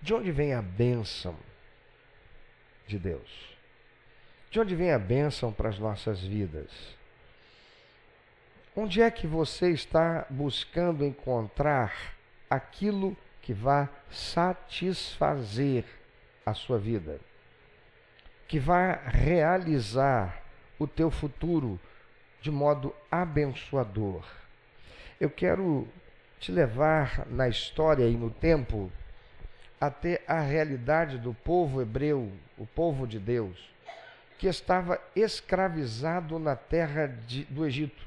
De onde vem a bênção de Deus? De onde vem a bênção para as nossas vidas? Onde é que você está buscando encontrar aquilo que vai satisfazer a sua vida? Que vai realizar o teu futuro de modo abençoador? Eu quero te levar na história e no tempo até a realidade do povo hebreu, o povo de Deus, que estava escravizado na terra do Egito.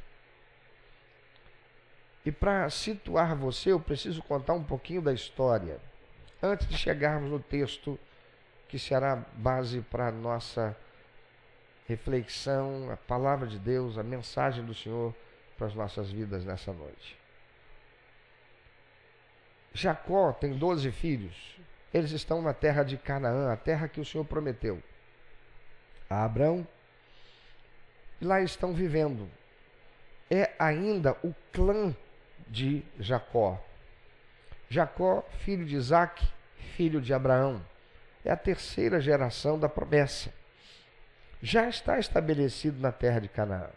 E para situar você, eu preciso contar um pouquinho da história, antes de chegarmos no texto que será base para a nossa reflexão, a palavra de Deus, a mensagem do Senhor para as nossas vidas nessa noite. Jacó tem 12 filhos. Eles estão na terra de Canaã, a terra que o Senhor prometeu a Abraão. E lá estão vivendo. É ainda o clã de Jacó. Jacó, filho de Isaque, filho de Abraão. É a terceira geração da promessa. Já está estabelecido na terra de Canaã.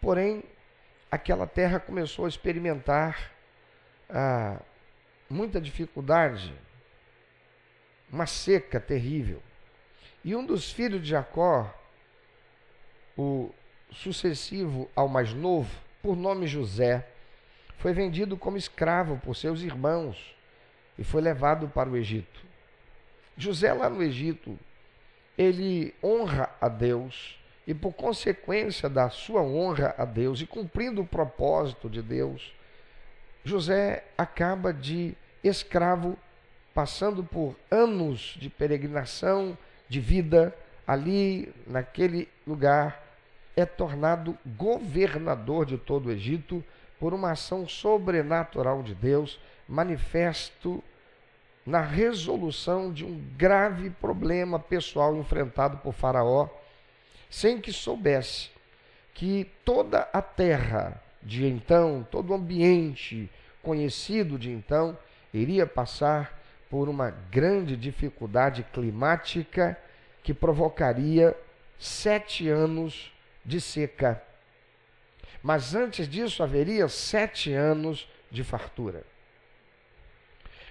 Porém, aquela terra começou a experimentar muita dificuldade, uma seca terrível. E um dos filhos de Jacó, o sucessivo ao mais novo, por nome José, foi vendido como escravo por seus irmãos e foi levado para o Egito. José, lá no Egito, ele honra a Deus e, por consequência da sua honra a Deus e cumprindo o propósito de Deus, José acaba de escravo, passando por anos de peregrinação, de vida ali naquele lugar, é tornado governador de todo o Egito por uma ação sobrenatural de Deus, manifesto na resolução de um grave problema pessoal enfrentado por Faraó, sem que soubesse que toda a terra de então, todo o ambiente conhecido de então, iria passar por uma grande dificuldade climática que provocaria 7 anos de seca. Mas antes disso haveria 7 anos de fartura.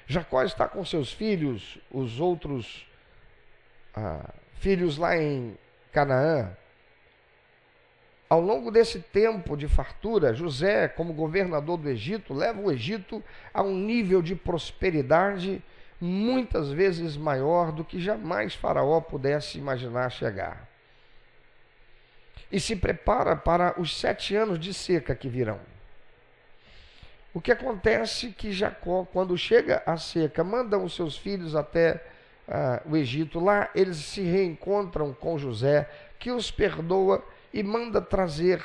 Jacó está com seus filhos, os outros filhos lá em Canaã. Ao longo desse tempo de fartura, José, como governador do Egito, leva o Egito a um nível de prosperidade muitas vezes maior do que jamais Faraó pudesse imaginar chegar. E se prepara para os 7 anos de seca que virão. O que acontece que Jacó, quando chega a seca, manda os seus filhos até o Egito. Lá eles se reencontram com José, que os perdoa e manda trazer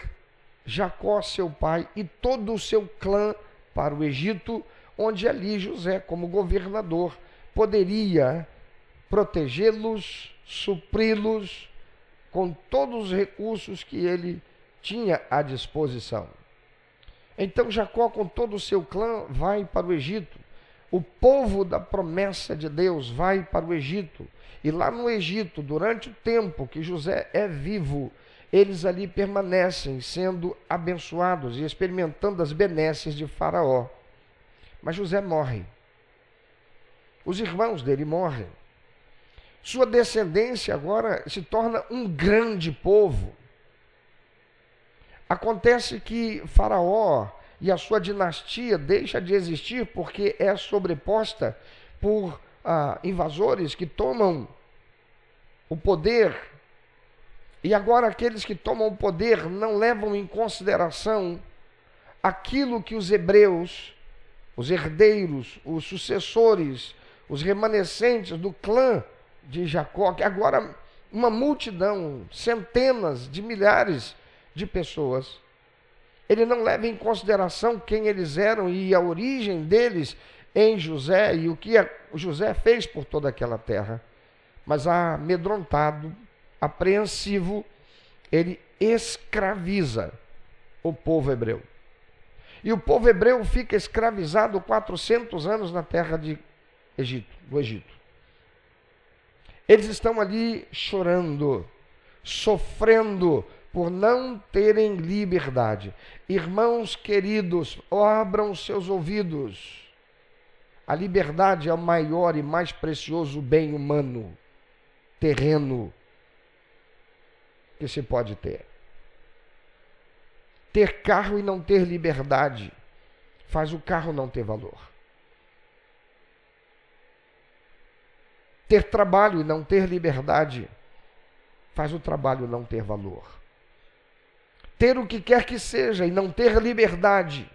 Jacó, seu pai, e todo o seu clã para o Egito, onde ali José, como governador, poderia protegê-los, supri-los com todos os recursos que ele tinha à disposição. Então Jacó, com todo o seu clã, vai para o Egito. O povo da promessa de Deus vai para o Egito. E lá no Egito, durante o tempo que José é vivo, eles ali permanecem sendo abençoados e experimentando as benesses de Faraó. Mas José morre. Os irmãos dele morrem. Sua descendência agora se torna um grande povo. Acontece que Faraó e a sua dinastia deixa de existir porque é sobreposta por invasores que tomam o poder. E agora aqueles que tomam o poder não levam em consideração aquilo que os hebreus, os herdeiros, os sucessores, os remanescentes do clã de Jacó, que agora uma multidão, centenas de milhares de pessoas, ele não leva em consideração quem eles eram e a origem deles em José e o que José fez por toda aquela terra. Mas amedrontado, apreensivo, ele escraviza o povo hebreu. E o povo hebreu fica escravizado 400 anos na terra do Egito. Eles estão ali chorando, sofrendo por não terem liberdade. Irmãos queridos, abram seus ouvidos. A liberdade é o maior e mais precioso bem humano, terreno, que se pode ter. Ter carro e não ter liberdade faz o carro não ter valor. Ter trabalho e não ter liberdade faz o trabalho não ter valor. Ter o que quer que seja e não ter liberdade,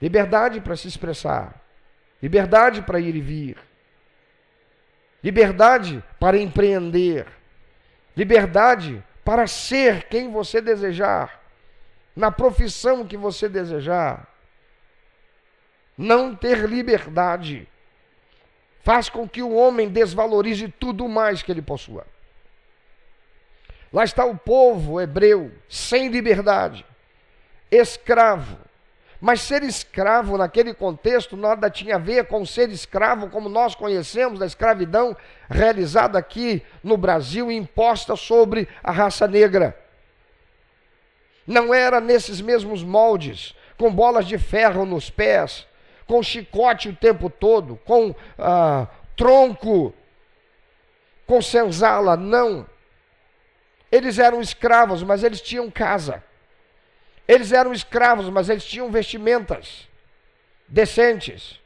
liberdade para se expressar, liberdade para ir e vir, liberdade para empreender, liberdade para ser quem você desejar, na profissão que você desejar. Não ter liberdade faz com que o homem desvalorize tudo mais que ele possua. Lá está o povo hebreu, sem liberdade, escravo. Mas ser escravo naquele contexto nada tinha a ver com ser escravo como nós conhecemos da escravidão realizada aqui no Brasil e imposta sobre a raça negra. Não era nesses mesmos moldes, com bolas de ferro nos pés, com chicote o tempo todo, com tronco, com senzala, não. Eles eram escravos, mas eles tinham casa. Eles eram escravos, mas eles tinham vestimentas decentes.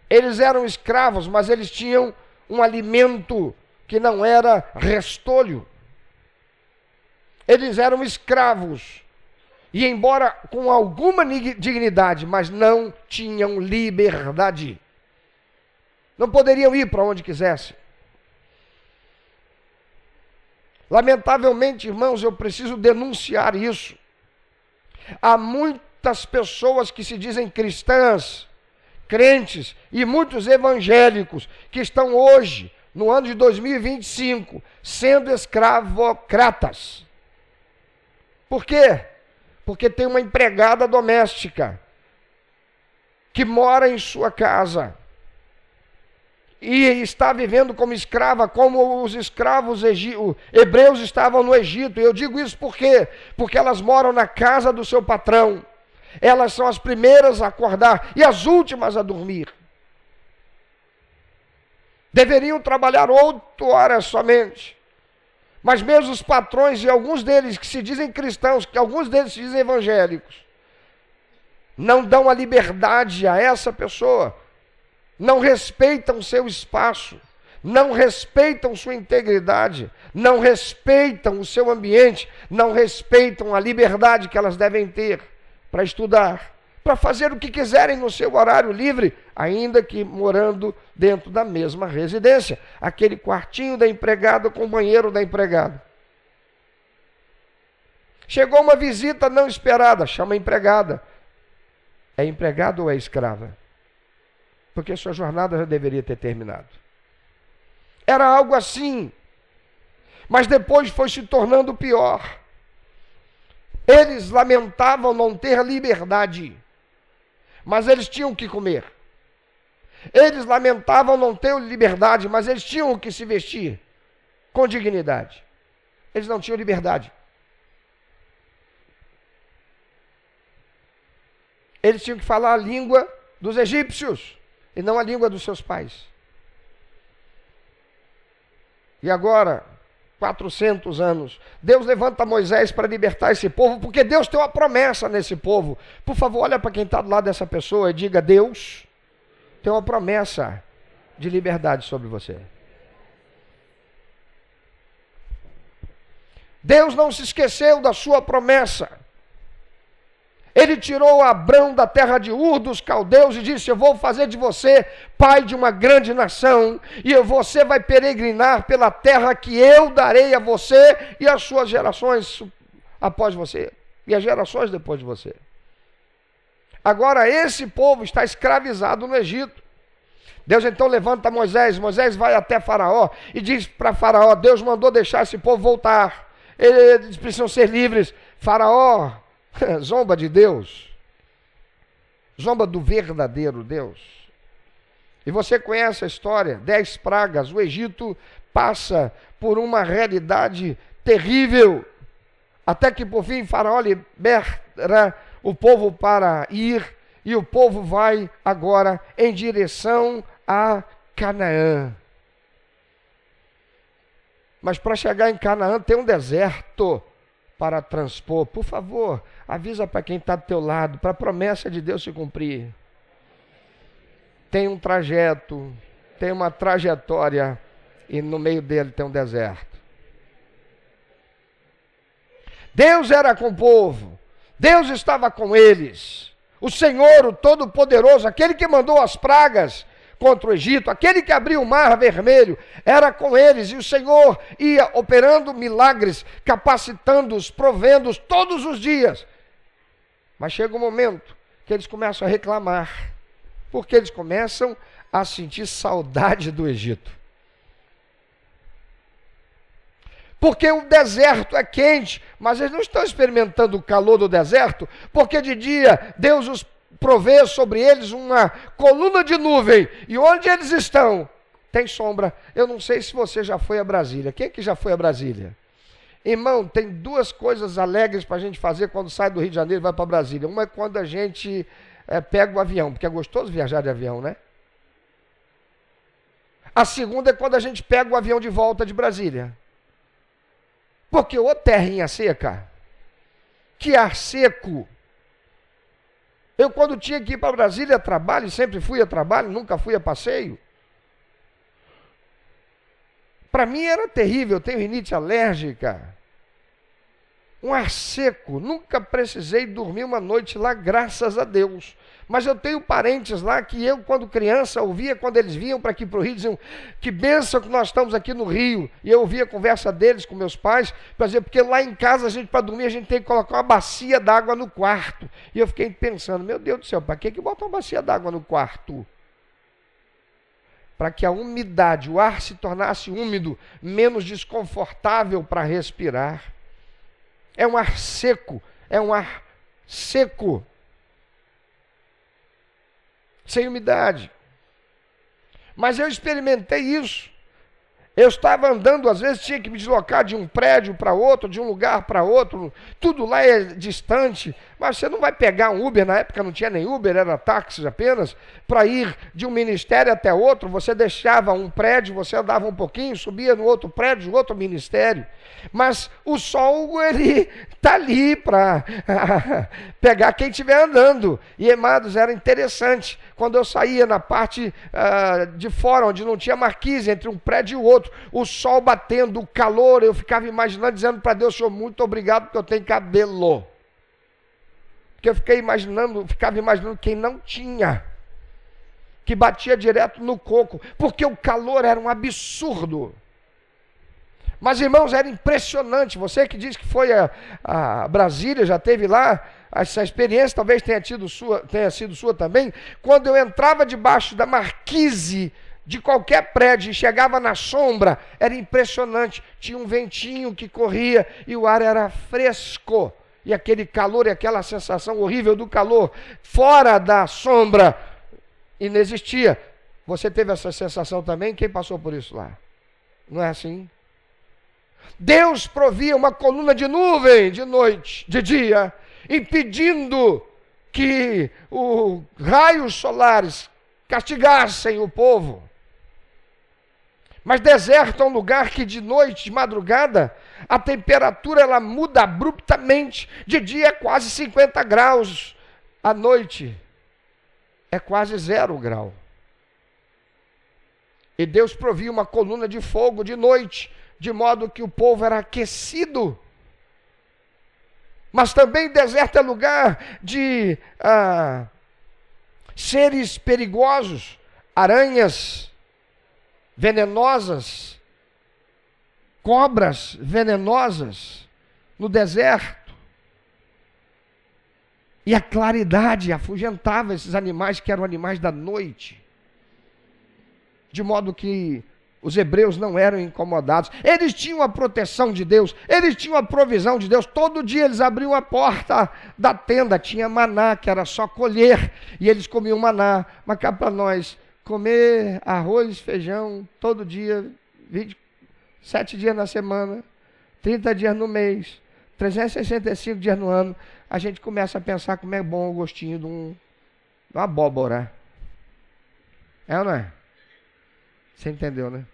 Eles eram escravos, mas eles tinham um alimento que não era restolho. Eles eram escravos, e embora com alguma dignidade, mas não tinham liberdade. Não poderiam ir para onde quisessem. Lamentavelmente, irmãos, eu preciso denunciar isso. Há muitas pessoas que se dizem cristãs, crentes, e muitos evangélicos que estão hoje, no ano de 2025, sendo escravocratas. Por quê? Porque tem uma empregada doméstica que mora em sua casa e está vivendo como escrava, como os escravos hebreus estavam no Egito. E eu digo isso por quê? Porque elas moram na casa do seu patrão. Elas são as primeiras a acordar e as últimas a dormir. Deveriam trabalhar 8 horas somente. Mas mesmo os patrões, e alguns deles que se dizem cristãos, que alguns deles se dizem evangélicos, não dão a liberdade a essa pessoa, não respeitam seu espaço, não respeitam sua integridade, não respeitam o seu ambiente, não respeitam a liberdade que elas devem ter para estudar, para fazer o que quiserem no seu horário livre, ainda que morando dentro da mesma residência. Aquele quartinho da empregada com o banheiro da empregada. Chegou uma visita não esperada, chama a empregada. É empregada ou é escrava? Porque sua jornada já deveria ter terminado. Era algo assim, mas depois foi se tornando pior. Eles lamentavam não ter liberdade, mas eles tinham o que comer. Eles lamentavam não ter liberdade, mas eles tinham o que se vestir com dignidade. Eles não tinham liberdade. Eles tinham que falar a língua dos egípcios e não a língua dos seus pais. E agora, 400 anos, Deus levanta Moisés para libertar esse povo, porque Deus tem uma promessa nesse povo. Por favor, olha para quem está do lado dessa pessoa e diga: Deus tem uma promessa de liberdade sobre você. Deus não se esqueceu da sua promessa. Ele tirou Abrão da terra de Ur dos caldeus e disse: eu vou fazer de você pai de uma grande nação, e você vai peregrinar pela terra que eu darei a você e às suas gerações após você, e as gerações depois de você. Agora esse povo está escravizado no Egito. Deus então levanta Moisés. Moisés vai até Faraó e diz para Faraó: Deus mandou deixar esse povo voltar, eles precisam ser livres. Faraó zomba de Deus, zomba do verdadeiro Deus. E você conhece a história, 10 pragas, o Egito passa por uma realidade terrível, até que por fim Faraó libera o povo para ir, e o povo vai agora em direção a Canaã. Mas para chegar em Canaã tem um deserto para transpor. Por favor, avisa para quem está do teu lado, para a promessa de Deus se cumprir. Tem um trajeto, tem uma trajetória, e no meio dele tem um deserto. Deus era com o povo, Deus estava com eles. O Senhor, o Todo-Poderoso, aquele que mandou as pragas contra o Egito, aquele que abriu o mar vermelho, era com eles, e o Senhor ia operando milagres, capacitando-os, provendo-os todos os dias. Mas chega um momento que eles começam a reclamar, porque eles começam a sentir saudade do Egito. Porque o deserto é quente, mas eles não estão experimentando o calor do deserto, porque de dia Deus os provê sobre eles uma coluna de nuvem, e onde eles estão, tem sombra. Eu não sei se você já foi a Brasília. Quem que já foi a Brasília? Irmão, tem duas coisas alegres para a gente fazer quando sai do Rio de Janeiro e vai para Brasília. Uma é quando a gente pega o avião, porque é gostoso viajar de avião, né? A segunda é quando a gente pega o avião de volta de Brasília. Porque ô terrinha seca, que ar seco. Eu quando tinha que ir para Brasília a trabalho, sempre fui a trabalho, nunca fui a passeio. Para mim era terrível, eu tenho rinite alérgica. Um ar seco, nunca precisei dormir uma noite lá, graças a Deus. Mas eu tenho parentes lá que eu, quando criança, ouvia quando eles vinham para aqui para o Rio, diziam, que bênção que nós estamos aqui no Rio. E eu ouvia a conversa deles com meus pais, para dizer, porque lá em casa, para dormir, a gente tem que colocar uma bacia d'água no quarto. E eu fiquei pensando, meu Deus do céu, para que bota uma bacia d'água no quarto? Para que a umidade, o ar se tornasse úmido, menos desconfortável para respirar. É um ar seco, sem umidade. Mas eu experimentei isso. Eu estava andando, às vezes tinha que me deslocar de um prédio para outro, de um lugar para outro, tudo lá é distante, mas você não vai pegar um Uber, na época não tinha nem Uber, era táxi apenas, para ir de um ministério até outro, você deixava um prédio, você andava um pouquinho, subia no outro prédio, outro ministério, mas o sol, ele está ali para pegar quem estiver andando. E, amados, era interessante, quando eu saía na parte de fora, onde não tinha marquise entre um prédio e o outro, o sol batendo, o calor, eu ficava imaginando, dizendo para Deus, Senhor, muito obrigado porque eu tenho cabelo. Porque eu ficava imaginando quem não tinha, que batia direto no coco, porque o calor era um absurdo. Mas, irmãos, era impressionante. Você que diz que foi a Brasília, já teve lá, essa experiência talvez tenha sido sua também. Quando eu entrava debaixo da marquise de qualquer prédio e chegava na sombra, era impressionante. Tinha um ventinho que corria e o ar era fresco. E aquele calor e aquela sensação horrível do calor fora da sombra inexistia. Você teve essa sensação também? Quem passou por isso lá? Não é assim? Deus provia uma coluna de nuvem de noite, de dia, impedindo que os raios solares castigassem o povo. Mas deserto é um lugar que de noite, de madrugada, a temperatura ela muda abruptamente. De dia é quase 50 graus, à noite é quase 0 grau. E Deus provia uma coluna de fogo de noite, de modo que o povo era aquecido. Mas também deserto é lugar de seres perigosos, aranhas venenosas, cobras venenosas no deserto. E a claridade afugentava esses animais que eram animais da noite, de modo que os hebreus não eram incomodados. Eles tinham a proteção de Deus, eles tinham a provisão de Deus. Todo dia eles abriam a porta da tenda, tinha maná, que era só colher, e eles comiam maná. Mas cá para nós, comer arroz, feijão, todo dia, 27 dias na semana, 30 dias no mês, 365 dias no ano, a gente começa a pensar como é bom o gostinho de uma abóbora. É ou não é? Você entendeu, né?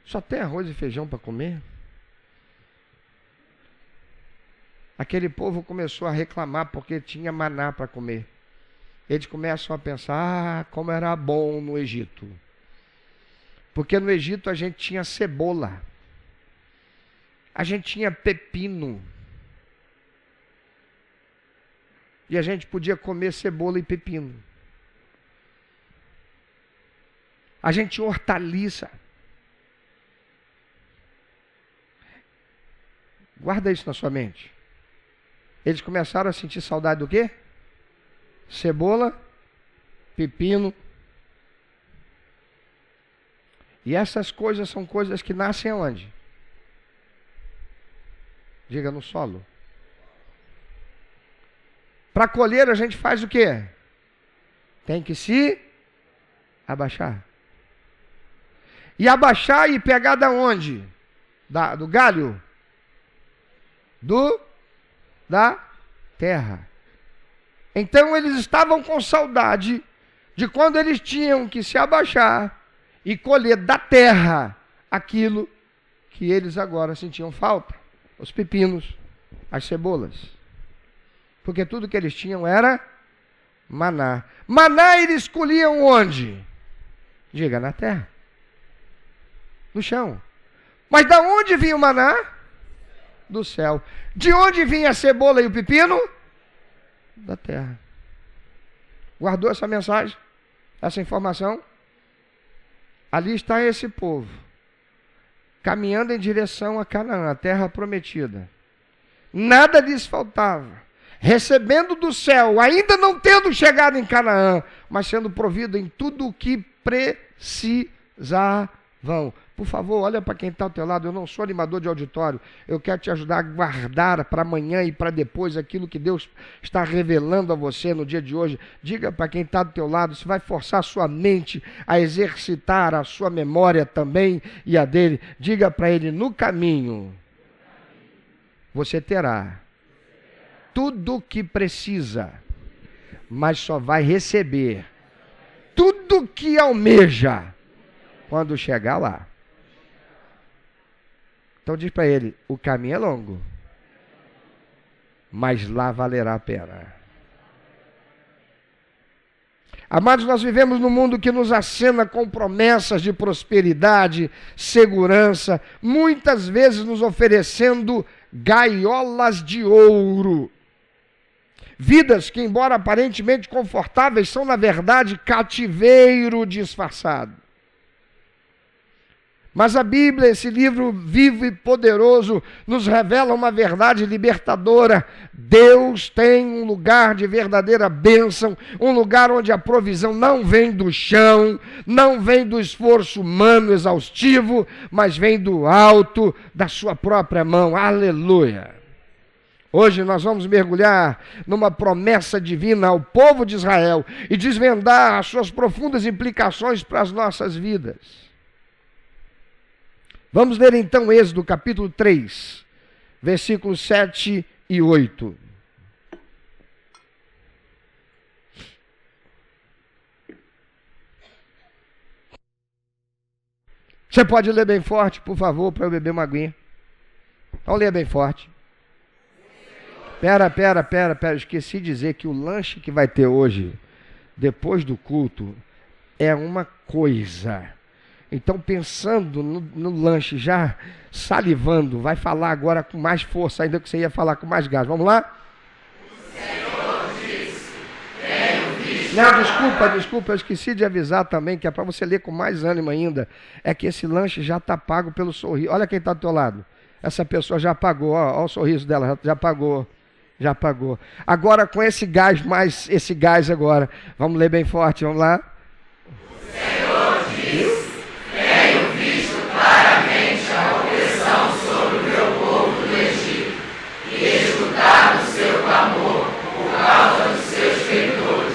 Só tem arroz e feijão para comer? Aquele povo começou a reclamar porque tinha maná para comer. Eles começam a pensar, como era bom no Egito. Porque no Egito a gente tinha cebola. A gente tinha pepino. E a gente podia comer cebola e pepino. A gente tinha hortaliça. Guarda isso na sua mente. Eles começaram a sentir saudade do quê? Cebola, pepino. E essas coisas são coisas que nascem aonde? Diga, no solo. Para colher a gente faz o quê? Tem que se abaixar. E abaixar e pegar da onde? Do galho? Da terra. Então eles estavam com saudade de quando eles tinham que se abaixar e colher da terra aquilo que eles agora sentiam falta. Os pepinos, as cebolas. Porque tudo que eles tinham era maná. Maná eles colhiam onde? Diga, na terra. No chão. Mas da onde vinha o maná? Do céu. De onde vinha a cebola e o pepino? Da terra. Guardou essa mensagem? Essa informação? Ali está esse povo, caminhando em direção a Canaã, a terra prometida. Nada lhes faltava. Recebendo do céu, ainda não tendo chegado em Canaã, mas sendo provido em tudo o que precisavam. Por favor, olha para quem está ao teu lado. Eu não sou animador de auditório. Eu quero te ajudar a guardar para amanhã e para depois aquilo que Deus está revelando a você no dia de hoje. Diga para quem está do teu lado, isso vai forçar a sua mente a exercitar a sua memória também e a dele. Diga para ele, no caminho, você terá tudo o que precisa, mas só vai receber tudo o que almeja quando chegar lá. Então diz para ele, o caminho é longo, mas lá valerá a pena. Amados, nós vivemos num mundo que nos acena com promessas de prosperidade, segurança, muitas vezes nos oferecendo gaiolas de ouro. Vidas que, embora aparentemente confortáveis, são na verdade cativeiro disfarçado. Mas a Bíblia, esse livro vivo e poderoso, nos revela uma verdade libertadora. Deus tem um lugar de verdadeira bênção, um lugar onde a provisão não vem do chão, não vem do esforço humano exaustivo, mas vem do alto da sua própria mão. Aleluia! Hoje nós vamos mergulhar numa promessa divina ao povo de Israel e desvendar as suas profundas implicações para as nossas vidas. Vamos ler então Êxodo capítulo 3, versículos 7 e 8. Você pode ler bem forte, por favor, para eu beber uma aguinha. Então ler bem forte. Pera, esqueci de dizer que o lanche que vai ter hoje, depois do culto, é uma coisa. Então, pensando no lanche, já salivando, vai falar agora com mais força, ainda que você ia falar com mais gás. Vamos lá? O Senhor disse, tenho visto... Não, desculpa, eu esqueci de avisar também, que é para você ler com mais ânimo ainda, é que esse lanche já está pago pelo sorriso. Olha quem está do teu lado. Essa pessoa já pagou, ó o sorriso dela, já pagou. Agora com esse gás, mais esse gás agora. Vamos ler bem forte, vamos lá? O Senhor diz, tenho visto claramente a opressão sobre o meu povo do Egito, e escutado o seu clamor por causa dos seus feitores.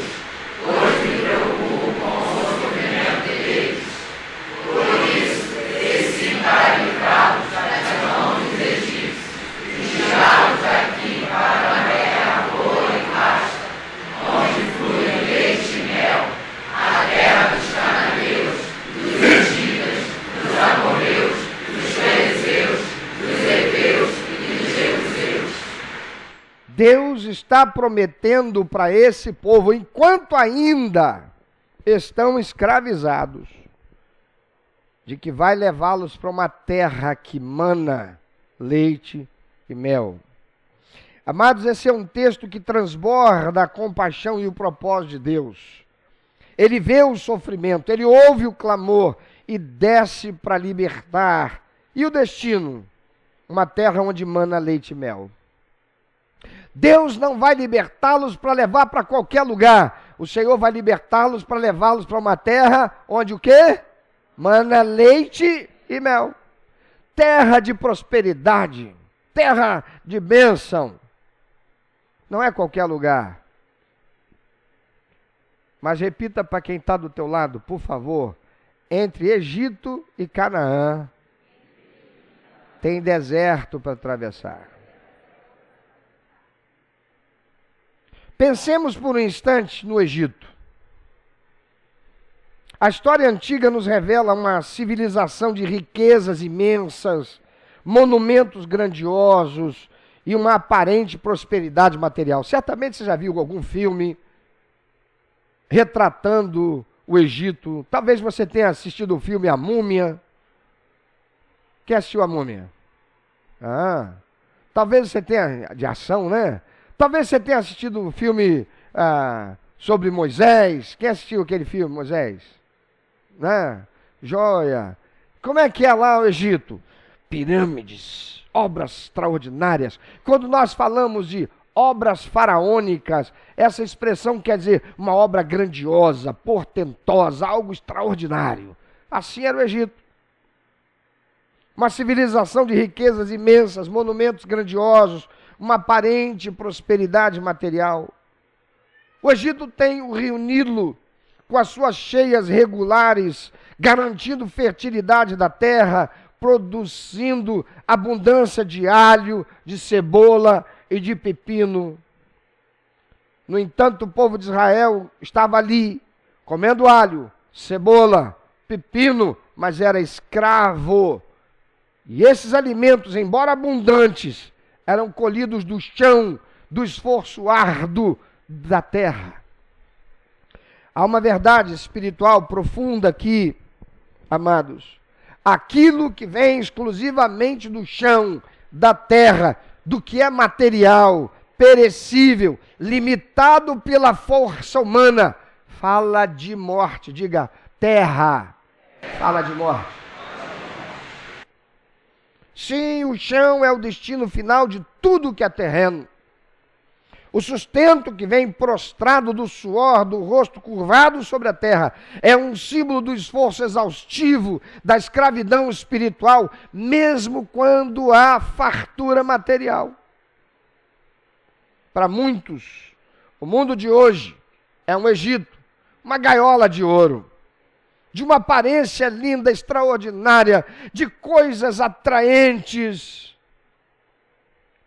Deus está prometendo para esse povo, enquanto ainda estão escravizados, de que vai levá-los para uma terra que mana leite e mel. Amados, esse é um texto que transborda a compaixão e o propósito de Deus. Ele vê o sofrimento, ele ouve o clamor e desce para libertar. E o destino? Uma terra onde mana leite e mel. Deus não vai libertá-los para levar para qualquer lugar. O Senhor vai libertá-los para levá-los para uma terra onde o quê? Mana leite e mel. Terra de prosperidade, terra de bênção. Não é qualquer lugar. Mas repita para quem está do teu lado, por favor. Entre Egito e Canaã, tem deserto para atravessar. Pensemos por um instante no Egito. A história antiga nos revela uma civilização de riquezas imensas, monumentos grandiosos e uma aparente prosperidade material. Certamente você já viu algum filme retratando o Egito. Talvez você tenha assistido o filme A Múmia. Quem assistiu A Múmia? Talvez você tenha, de ação, né? Talvez você tenha assistido o filme sobre Moisés. Quem assistiu aquele filme, Moisés? Né? Joia. Como é que é lá o Egito? Pirâmides, obras extraordinárias. Quando nós falamos de obras faraônicas, essa expressão quer dizer uma obra grandiosa, portentosa, algo extraordinário. Assim era o Egito. Uma civilização de riquezas imensas, monumentos grandiosos, uma aparente prosperidade material. O Egito tem o rio Nilo, com as suas cheias regulares, garantindo fertilidade da terra, produzindo abundância de alho, de cebola e de pepino. No entanto, o povo de Israel estava ali, comendo alho, cebola, pepino, mas era escravo. E esses alimentos, embora abundantes, eram colhidos do chão, do esforço árduo da terra. Há uma verdade espiritual profunda aqui, amados. Aquilo que vem exclusivamente do chão, da terra, do que é material, perecível, limitado pela força humana, fala de morte. Diga, terra, fala de morte. Sim, o chão é o destino final de tudo que é terreno. O sustento que vem prostrado do suor, do rosto curvado sobre a terra, é um símbolo do esforço exaustivo, da escravidão espiritual, mesmo quando há fartura material. Para muitos, o mundo de hoje é um Egito, uma gaiola de ouro, de uma aparência linda, extraordinária, de coisas atraentes.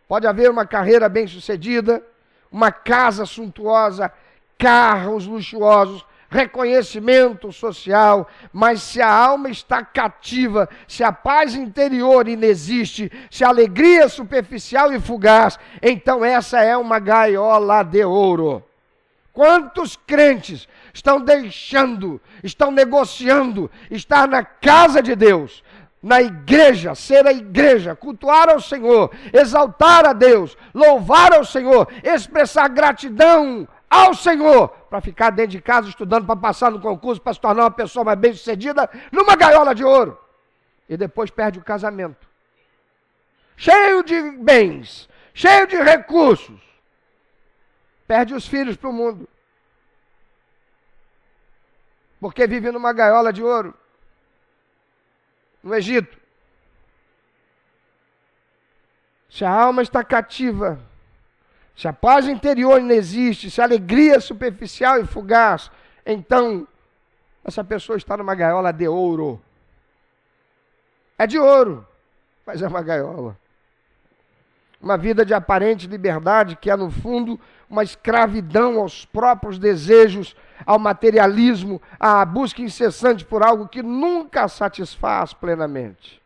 Pode haver uma carreira bem-sucedida, uma casa suntuosa, carros luxuosos, reconhecimento social, mas se a alma está cativa, se a paz interior inexiste, se a alegria é superficial e fugaz, então essa é uma gaiola de ouro. Quantos crentes estão deixando, estão negociando estar na casa de Deus, na igreja, ser a igreja, cultuar ao Senhor, exaltar a Deus, louvar ao Senhor, expressar gratidão ao Senhor, para ficar dentro de casa estudando, para passar no concurso, para se tornar uma pessoa mais bem-sucedida, numa gaiola de ouro. E depois perde o casamento. Cheio de bens, cheio de recursos. Perde os filhos para o mundo. Porque vive numa gaiola de ouro. No Egito. Se a alma está cativa, se a paz interior não existe, se a alegria é superficial e fugaz, então essa pessoa está numa gaiola de ouro. É de ouro, mas é uma gaiola. Uma vida de aparente liberdade que é, no fundo, uma escravidão aos próprios desejos, ao materialismo, à busca incessante por algo que nunca satisfaz plenamente.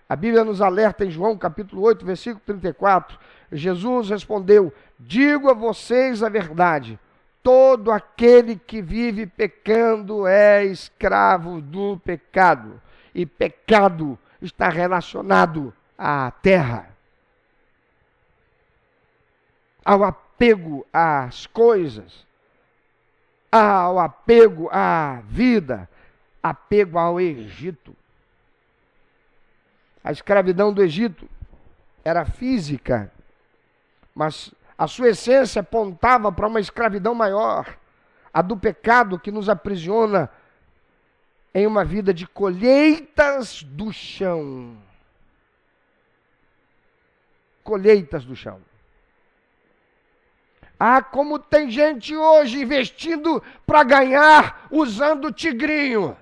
A Bíblia nos alerta em João capítulo 8, versículo 34, Jesus respondeu: digo a vocês a verdade, todo aquele que vive pecando é escravo do pecado, e pecado está relacionado à terra, ao apego às coisas, ao apego à vida, apego ao Egito. A escravidão do Egito era física, mas a sua essência apontava para uma escravidão maior, a do pecado que nos aprisiona em uma vida de colheitas do chão. Colheitas do chão. Ah, como tem gente hoje investindo para ganhar usando tigrinho.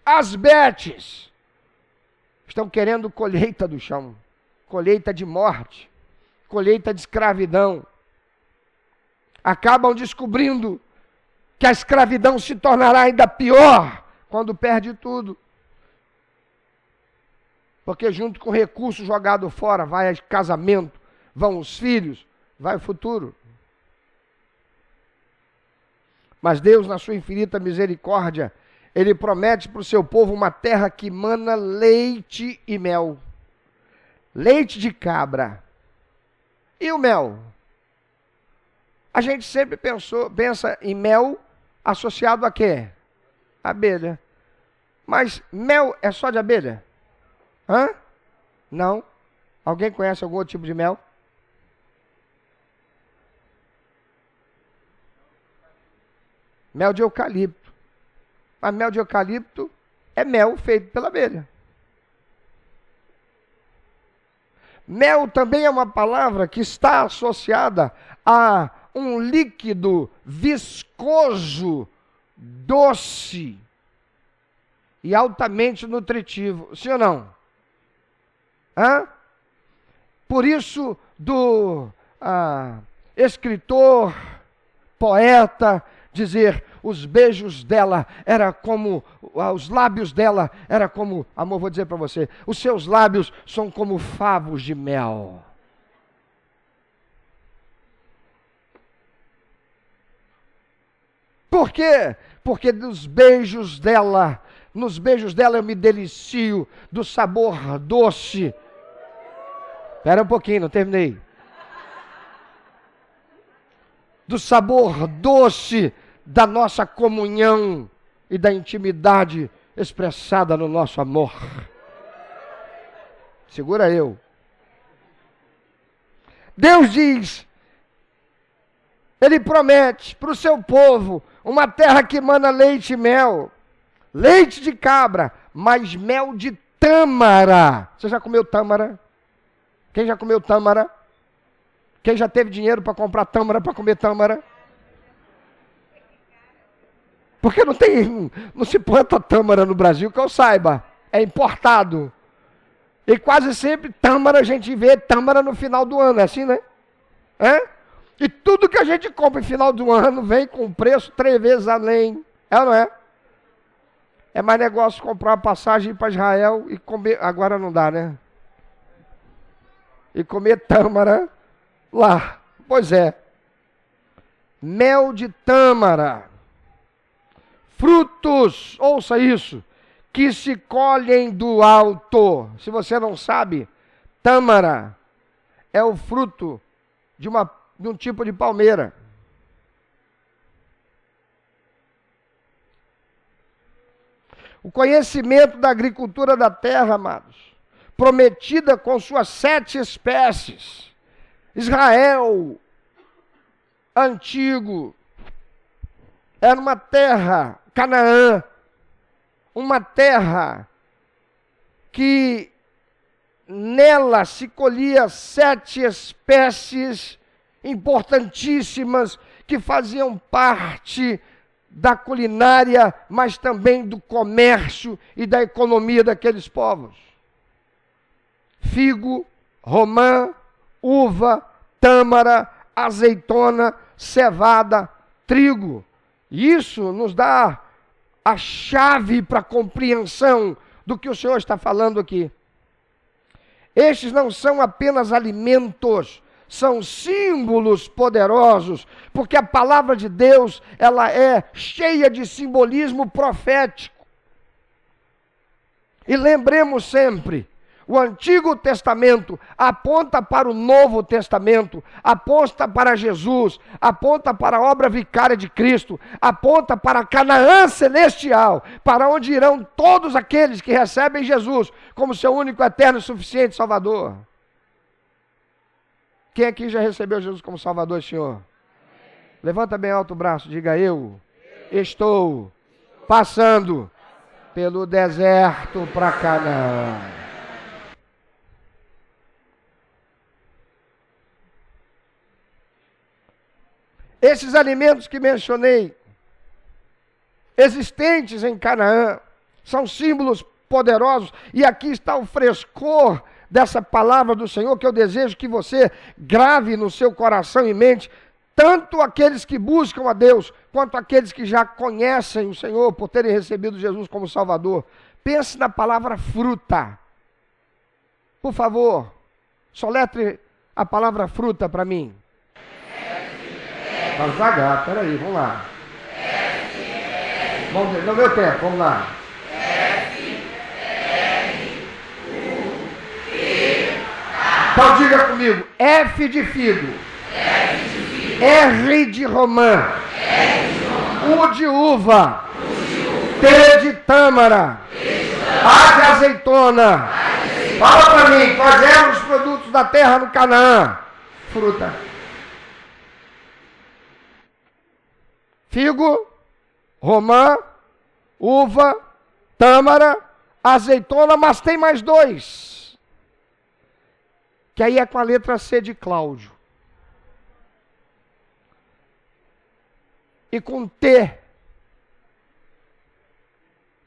As betes estão querendo colheita do chão, colheita de morte, colheita de escravidão. Acabam descobrindo que a escravidão se tornará ainda pior quando perde tudo. Porque junto com o recurso jogado fora, vai o casamento, vão os filhos, vai o futuro. Mas Deus, na sua infinita misericórdia, Ele promete para o seu povo uma terra que mana leite e mel. Leite de cabra. E o mel? A gente sempre pensa em mel associado a quê? Abelha. Mas mel é só de abelha? Hã? Não. Alguém conhece algum outro tipo de mel? Mel de eucalipto. Mas mel de eucalipto é mel feito pela abelha. Mel também é uma palavra que está associada a um líquido viscoso, doce e altamente nutritivo. Sim ou não? Hã? Por isso, do escritor, poeta, dizer, os beijos dela era como, os lábios dela era como, amor, vou dizer para você, os seus lábios são como favos de mel. Por quê? Porque nos beijos dela eu me delicio do sabor doce. Espera um pouquinho, não terminei. Do sabor doce da nossa comunhão e da intimidade expressada no nosso amor. Segura eu. Deus diz, Ele promete para o seu povo uma terra que mana leite e mel. Leite de cabra, mas mel de tâmara. Você já comeu tâmara? Quem já comeu tâmara? Quem já teve dinheiro para comprar tâmara, para comer tâmara? Porque não se planta tâmara no Brasil, que eu saiba. É importado. E quase sempre tâmara, a gente vê tâmara no final do ano, é assim, né? E tudo que a gente compra no final do ano vem com preço 3 vezes além. É ou não é? É mais negócio comprar uma passagem para Israel e comer, agora não dá, né? E comer tâmara lá. Pois é. Mel de tâmara. Frutos, ouça isso, que se colhem do alto. Se você não sabe, tâmara é o fruto de um tipo de palmeira. O conhecimento da agricultura da terra, amados, prometida com suas 7 espécies. Israel, antigo, era uma terra, Canaã, uma terra que nela se colhia 7 espécies importantíssimas que faziam parte da culinária, mas também do comércio e da economia daqueles povos. Figo, romã, uva, tâmara, azeitona, cevada, trigo. Isso nos dá a chave para a compreensão do que o Senhor está falando aqui. Estes não são apenas alimentos, são símbolos poderosos, porque a palavra de Deus, ela é cheia de simbolismo profético. E lembremos sempre, o Antigo Testamento aponta para o Novo Testamento, aponta para Jesus, aponta para a obra vicária de Cristo, aponta para a Canaã celestial, para onde irão todos aqueles que recebem Jesus como seu único, eterno e suficiente Salvador. Quem aqui já recebeu Jesus como Salvador, Senhor? Levanta bem alto o braço, diga: eu estou passando pelo deserto para Canaã. Esses alimentos que mencionei, existentes em Canaã, são símbolos poderosos, e aqui está o frescor dessa palavra do Senhor, que eu desejo que você grave no seu coração e mente, tanto aqueles que buscam a Deus, quanto aqueles que já conhecem o Senhor, por terem recebido Jesus como Salvador. Pense na palavra fruta. Por favor, soletre a palavra fruta para mim. Tá devagar, peraí, vamos lá. Vamos, não deu tempo, vamos lá. Então diga comigo: F de figo, R de romã, U de uva, T de tâmara, A de azeitona. Fala para mim, quais eram os produtos da terra no Canaã? Fruta. Figo, romã, uva, tâmara, azeitona, mas tem mais dois, que aí é com a letra C de Cláudio. E com T,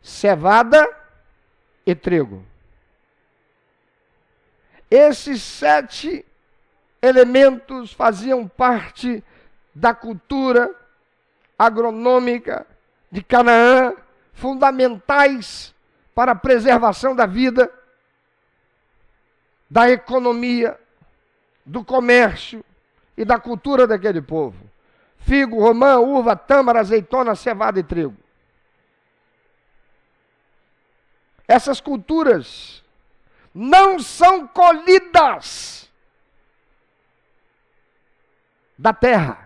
cevada e trigo. Esses 7 elementos faziam parte da cultura agronômica de Canaã, fundamentais para a preservação da vida, da economia, do comércio e da cultura daquele povo. Figo, romã, uva, tâmara, azeitona, cevada e trigo. Essas culturas não são colhidas da terra,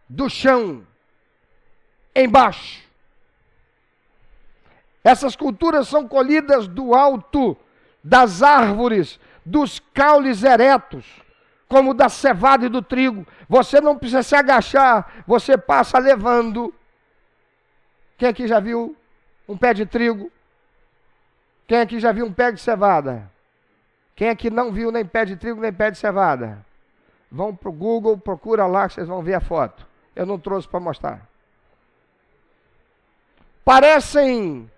do chão, embaixo. Essas culturas são colhidas do alto, das árvores, dos caules eretos, como da cevada e do trigo. Você não precisa se agachar, você passa levando. Quem aqui já viu um pé de trigo? Quem aqui já viu um pé de cevada? Quem aqui não viu nem pé de trigo, nem pé de cevada? Vão para o Google, procura lá que vocês vão ver a foto. Eu não trouxe para mostrar. Parecem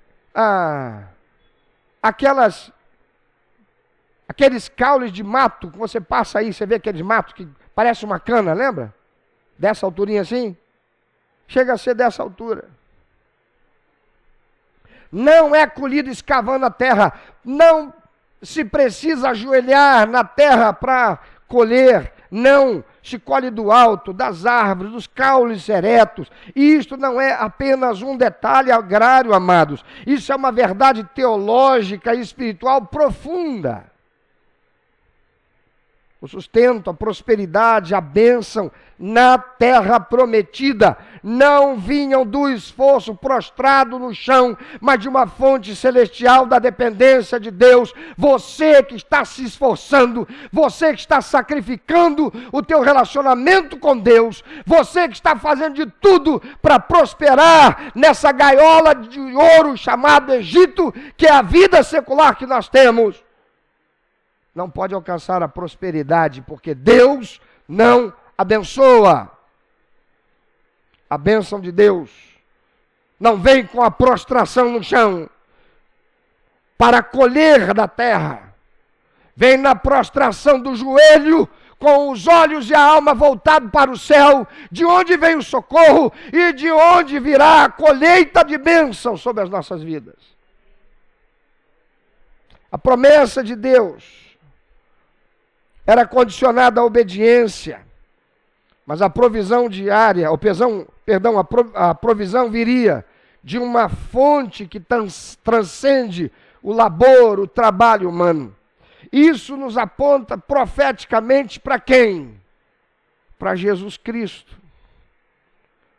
aqueles caules de mato que você passa aí, você vê aqueles matos que parece uma cana, lembra? Dessa alturinha assim? Chega a ser dessa altura. Não é colhido escavando a terra. Não se precisa ajoelhar na terra para colher. Não, se colhe do alto, das árvores, dos caules eretos. E isto não é apenas um detalhe agrário, amados. Isso é uma verdade teológica e espiritual profunda. O sustento, a prosperidade, a bênção na terra prometida não vinham do esforço prostrado no chão, mas de uma fonte celestial da dependência de Deus. Você que está se esforçando, você que está sacrificando o teu relacionamento com Deus, você que está fazendo de tudo para prosperar nessa gaiola de ouro chamada Egito, que é a vida secular que nós temos, não pode alcançar a prosperidade, porque Deus não abençoa. A bênção de Deus não vem com a prostração no chão para colher da terra. Vem na prostração do joelho, com os olhos e a alma voltados para o céu, de onde vem o socorro e de onde virá a colheita de bênção sobre as nossas vidas. A promessa de Deus era condicionada à obediência, mas a provisão diária, a provisão viria de uma fonte que transcende o labor, o trabalho humano. Isso nos aponta profeticamente para quem? Para Jesus Cristo,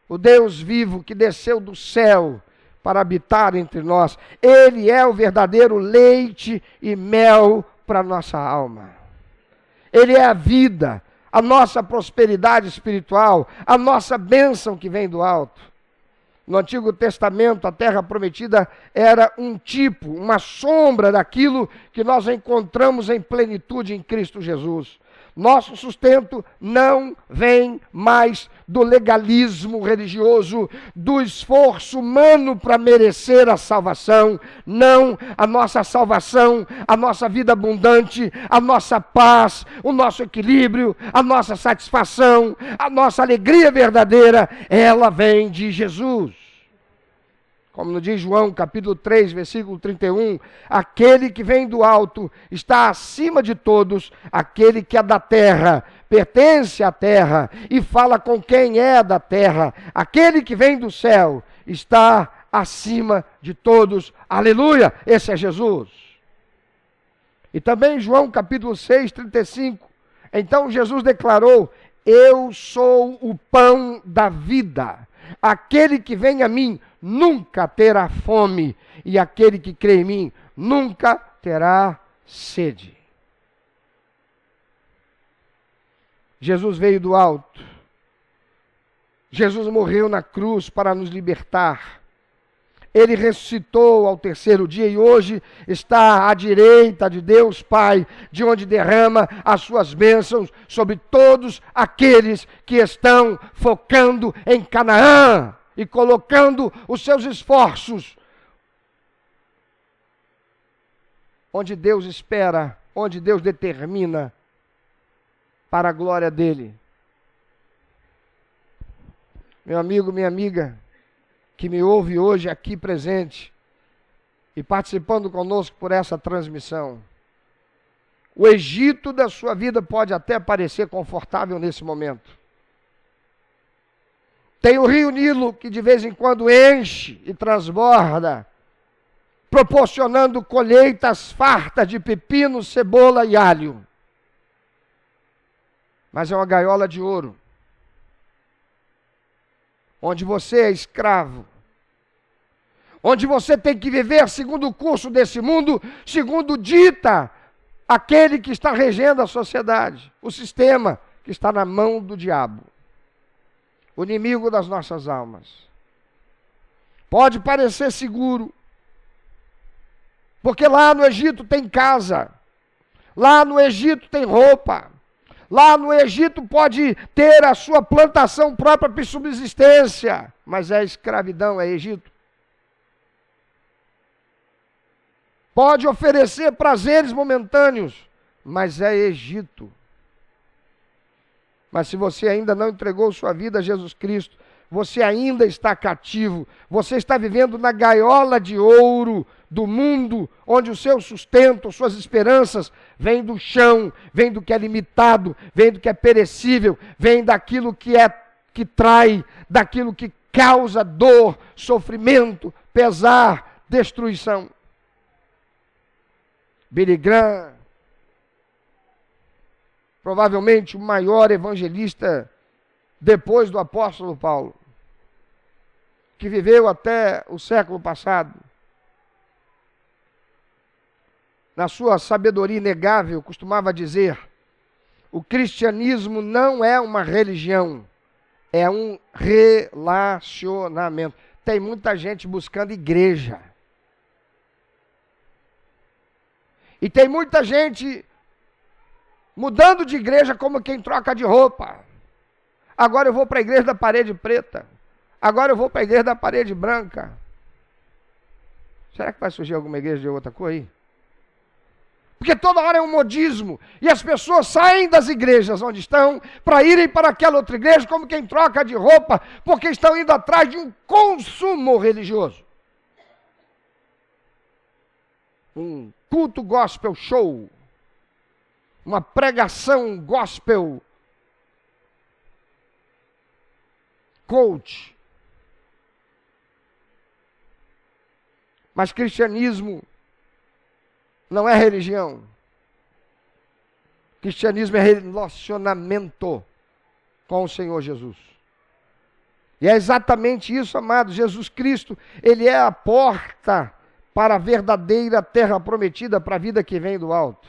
o Deus vivo que desceu do céu para habitar entre nós. Ele é o verdadeiro leite e mel para a nossa alma. Ele é a vida, a nossa prosperidade espiritual, a nossa bênção que vem do alto. No Antigo Testamento, a terra prometida era um tipo, uma sombra daquilo que nós encontramos em plenitude em Cristo Jesus. Nosso sustento não vem mais do legalismo religioso, do esforço humano para merecer a salvação. Não, a nossa salvação, a nossa vida abundante, a nossa paz, o nosso equilíbrio, a nossa satisfação, a nossa alegria verdadeira, ela vem de Jesus. Como nos diz João, capítulo 3, versículo 31, aquele que vem do alto está acima de todos, aquele que é da terra, pertence à terra e fala com quem é da terra. Aquele que vem do céu está acima de todos. Aleluia! Esse é Jesus. E também João, capítulo 6, 35, então Jesus declarou: eu sou o pão da vida. Aquele que vem a mim nunca terá fome, e aquele que crê em mim nunca terá sede. Jesus veio do alto. Jesus morreu na cruz para nos libertar. Ele ressuscitou ao terceiro dia e hoje está à direita de Deus Pai, de onde derrama as suas bênçãos sobre todos aqueles que estão focando em Canaã e colocando os seus esforços onde Deus espera, onde Deus determina, para a glória dele. Meu amigo, minha amiga, que me ouve hoje aqui presente e participando conosco por essa transmissão, o Egito da sua vida pode até parecer confortável nesse momento. Tem o rio Nilo que de vez em quando enche e transborda, proporcionando colheitas fartas de pepino, cebola e alho. Mas é uma gaiola de ouro, onde você é escravo, onde você tem que viver segundo o curso desse mundo, segundo dita aquele que está regendo a sociedade, o sistema que está na mão do diabo, o inimigo das nossas almas. Pode parecer seguro, porque lá no Egito tem casa, lá no Egito tem roupa, lá no Egito pode ter a sua plantação própria para subsistência, mas é escravidão, é Egito. Pode oferecer prazeres momentâneos, mas é Egito. Mas se você ainda não entregou sua vida a Jesus Cristo, você ainda está cativo, você está vivendo na gaiola de ouro do mundo, onde o seu sustento, suas esperanças, vêm do chão, vêm do que é limitado, vêm do que é perecível, vêm daquilo que trai, daquilo que causa dor, sofrimento, pesar, destruição. Billy Graham, provavelmente o maior evangelista depois do apóstolo Paulo, que viveu até o século passado, na sua sabedoria inegável, costumava dizer: o cristianismo não é uma religião, é um relacionamento. Tem muita gente buscando igreja. E tem muita gente mudando de igreja como quem troca de roupa. Agora eu vou para a igreja da parede preta. Agora eu vou para a igreja da parede branca. Será que vai surgir alguma igreja de outra cor aí? Porque toda hora é um modismo. E as pessoas saem das igrejas onde estão para irem para aquela outra igreja como quem troca de roupa, porque estão indo atrás de um consumo religioso. um culto gospel show, uma pregação gospel coach. Mas cristianismo não é religião. Cristianismo é relacionamento com o Senhor Jesus. E é exatamente isso, amado. Jesus Cristo, Ele é a porta para a verdadeira terra prometida, para a vida que vem do alto.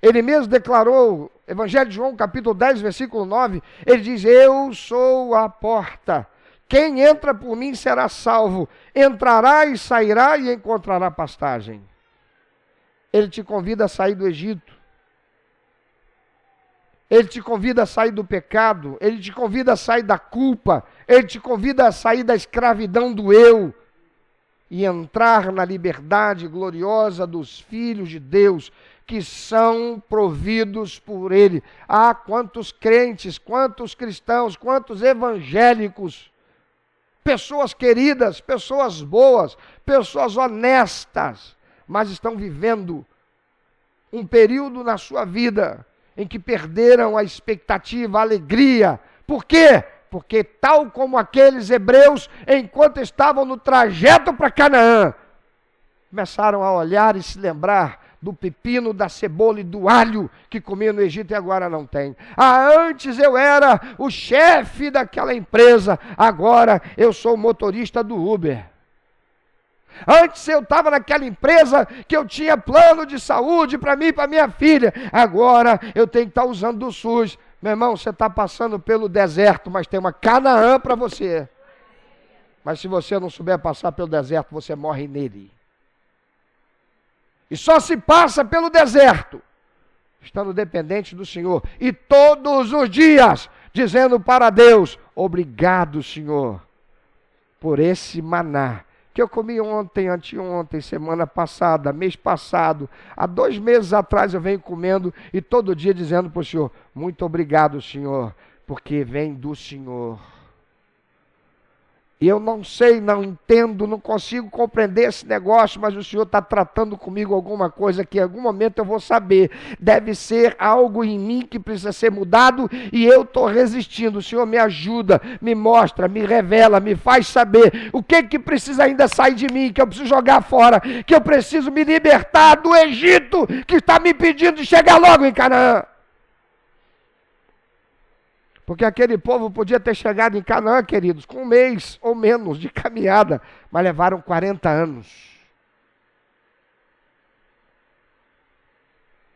Ele mesmo declarou, Evangelho de João, capítulo 10, versículo 9, ele diz: eu sou a porta. Quem entra por mim será salvo. Entrará e sairá e encontrará pastagem. Ele te convida a sair do Egito. Ele te convida a sair do pecado. Ele te convida a sair da culpa. Ele te convida a sair da escravidão do eu e entrar na liberdade gloriosa dos filhos de Deus, que são providos por Ele. Ah, quantos crentes, quantos cristãos, quantos evangélicos, pessoas queridas, pessoas boas, pessoas honestas, mas estão vivendo um período na sua vida em que perderam a expectativa, a alegria. Por quê? Porque tal como aqueles hebreus, enquanto estavam no trajeto para Canaã, começaram a olhar e se lembrar do pepino, da cebola e do alho que comia no Egito e agora não tem. Ah, antes eu era o chefe daquela empresa, agora eu sou o motorista do Uber. Antes eu estava naquela empresa que eu tinha plano de saúde para mim e para minha filha, agora eu tenho que estar usando do SUS. Meu irmão, você está passando pelo deserto, mas tem uma Canaã para você. Mas se você não souber passar pelo deserto, você morre nele. E só se passa pelo deserto estando dependente do Senhor. E todos os dias dizendo para Deus: obrigado, Senhor, por esse maná que eu comi ontem, anteontem, semana passada, mês passado, há 2 meses atrás eu venho comendo e todo dia dizendo para o Senhor: muito obrigado, Senhor, porque vem do Senhor. E eu não sei, não entendo, não consigo compreender esse negócio, mas o Senhor está tratando comigo alguma coisa que em algum momento eu vou saber. Deve ser algo em mim que precisa ser mudado e eu estou resistindo. O Senhor me ajuda, me mostra, me revela, me faz saber o que precisa ainda sair de mim, que eu preciso jogar fora, que eu preciso me libertar do Egito, que está me pedindo de chegar logo em Canaã. Porque aquele povo podia ter chegado em Canaã, queridos, com 1 mês ou menos de caminhada, mas levaram 40 anos.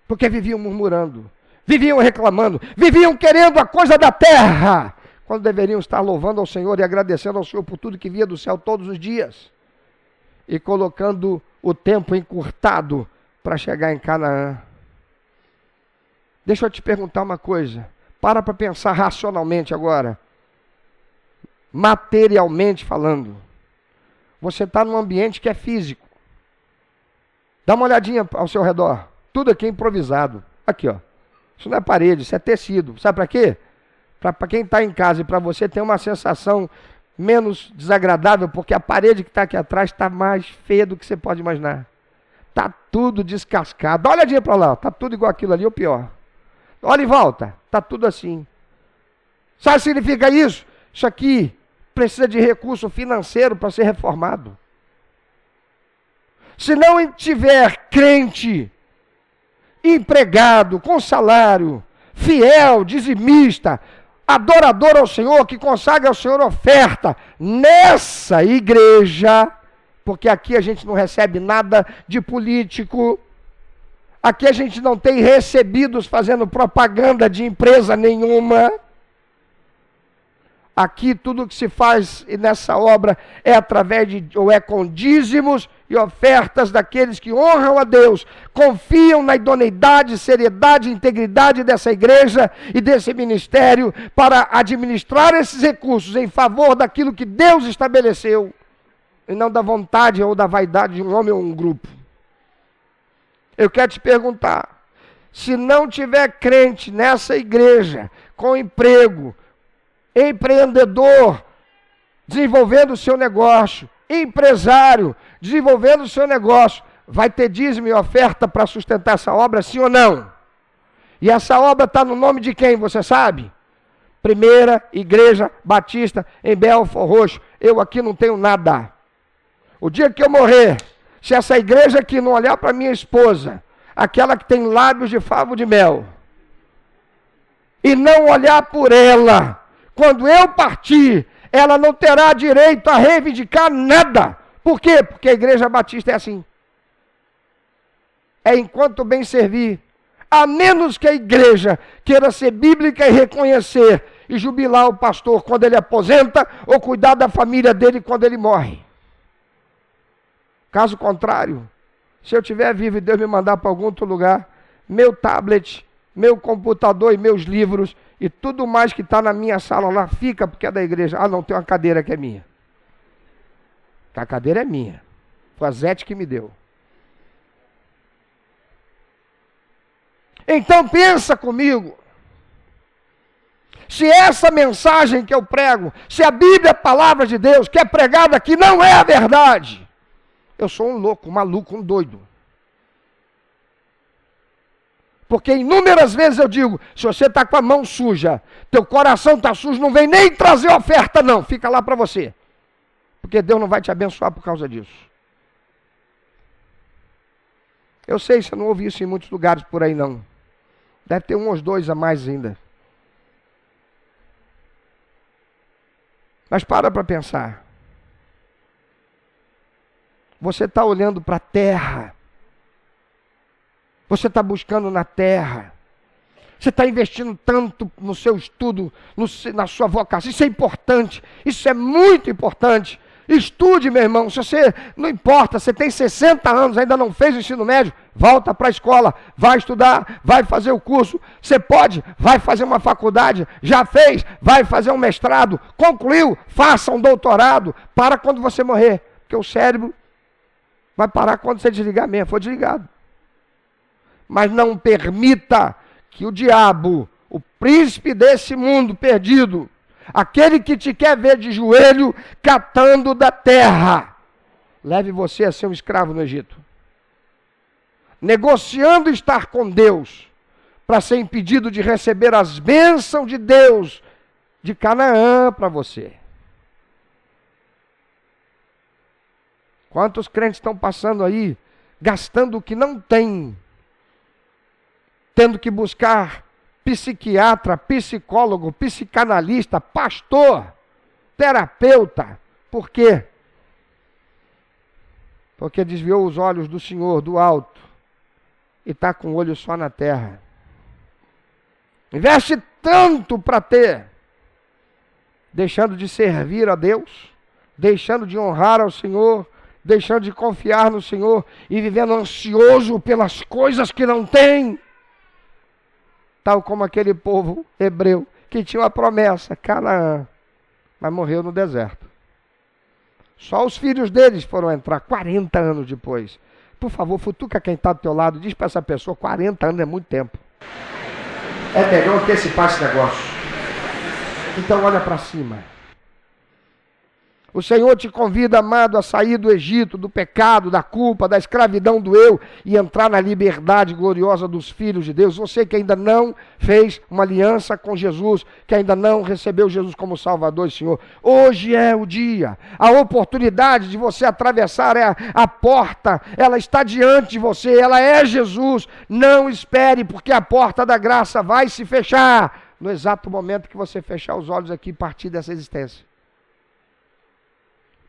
Porque viviam murmurando, viviam reclamando, viviam querendo a coisa da terra, quando deveriam estar louvando ao Senhor e agradecendo ao Senhor por tudo que via do céu todos os dias, e colocando o tempo encurtado para chegar em Canaã. Deixa eu te perguntar uma coisa. Para pensar racionalmente agora. Materialmente falando. Você está num ambiente que é físico. Dá uma olhadinha ao seu redor. Tudo aqui é improvisado. Aqui, ó. Isso não é parede, isso é tecido. Sabe para quê? Para quem está em casa e para você ter uma sensação menos desagradável, porque a parede que está aqui atrás está mais feia do que você pode imaginar. Está tudo descascado. Dá uma olhadinha para lá. Está tudo igual aquilo ali ou pior. Olha em volta, está tudo assim. Sabe o que significa isso? Isso aqui precisa de recurso financeiro para ser reformado. Se não tiver crente, empregado, com salário, fiel, dizimista, adorador ao Senhor, que consagra ao Senhor oferta, nessa igreja, porque aqui a gente não recebe nada de político, aqui a gente não tem recebidos fazendo propaganda de empresa nenhuma. Aqui tudo que se faz nessa obra é através de, ou é com dízimos e ofertas daqueles que honram a Deus, confiam na idoneidade, seriedade e integridade dessa igreja e desse ministério para administrar esses recursos em favor daquilo que Deus estabeleceu, e não da vontade ou da vaidade de um homem ou um grupo. Eu quero te perguntar, se não tiver crente nessa igreja, com emprego, empreendedor, desenvolvendo o seu negócio, empresário, desenvolvendo o seu negócio, vai ter dízimo e oferta para sustentar essa obra, sim ou não? E essa obra está no nome de quem, você sabe? Primeira Igreja Batista em Belford Roxo. Eu aqui não tenho nada. O dia que eu morrer, se essa igreja aqui não olhar para minha esposa, aquela que tem lábios de favo de mel, e não olhar por ela, quando eu partir, ela não terá direito a reivindicar nada. Por quê? Porque a Igreja Batista é assim. É enquanto bem servir. A menos que a igreja queira ser bíblica e reconhecer e jubilar o pastor quando ele aposenta ou cuidar da família dele quando ele morre. Caso contrário, se eu estiver vivo e Deus me mandar para algum outro lugar, meu tablet, meu computador e meus livros e tudo mais que está na minha sala lá fica porque é da igreja. Ah, não, tem uma cadeira que é minha. A cadeira é minha. Foi a Zete que me deu. Então pensa comigo. Se essa mensagem que eu prego, se a Bíblia é a palavra de Deus, que é pregada aqui, não é a verdade, eu sou um louco, um maluco, um doido. Porque inúmeras vezes eu digo, se você está com a mão suja, teu coração está sujo, não vem nem trazer oferta não, fica lá para você. Porque Deus não vai te abençoar por causa disso. Eu sei, você não ouve isso em muitos lugares por aí não. Deve ter um ou dois a mais ainda. Mas para pensar. Você está olhando para a terra. Você está buscando na terra. Você está investindo tanto no seu estudo, na sua vocação. Isso é importante. Isso é muito importante. Estude, meu irmão. Se você, não importa, você tem 60 anos, ainda não fez o ensino médio, volta para a escola, vai estudar, vai fazer o curso. Você pode, vai fazer uma faculdade, já fez, vai fazer um mestrado, concluiu, faça um doutorado, para quando você morrer. Porque o cérebro vai parar quando você desligar mesmo, foi desligado. Mas não permita que o diabo, o príncipe desse mundo perdido, aquele que te quer ver de joelho, catando da terra, leve você a ser um escravo no Egito. Negociando estar com Deus, para ser impedido de receber as bênçãos de Deus, de Canaã para você. Quantos crentes estão passando aí, gastando o que não tem, tendo que buscar psiquiatra, psicólogo, psicanalista, pastor, terapeuta. Por quê? Porque desviou os olhos do Senhor, do alto, e está com o olho só na terra. Investe tanto para ter, deixando de servir a Deus, deixando de honrar ao Senhor, deixando de confiar no Senhor e vivendo ansioso pelas coisas que não tem. Tal como aquele povo hebreu que tinha uma promessa, Canaã, mas morreu no deserto. Só os filhos deles foram entrar 40 anos depois. Por favor, futuca quem está do teu lado, diz para essa pessoa, 40 anos é muito tempo. É melhor antecipar esse negócio. Então olha para cima. O Senhor te convida, amado, a sair do Egito, do pecado, da culpa, da escravidão do eu e entrar na liberdade gloriosa dos filhos de Deus. Você que ainda não fez uma aliança com Jesus, que ainda não recebeu Jesus como Salvador e Senhor. Hoje é o dia, a oportunidade de você atravessar a porta, ela está diante de você, ela é Jesus. Não espere, porque a porta da graça vai se fechar no exato momento que você fechar os olhos aqui e partir dessa existência.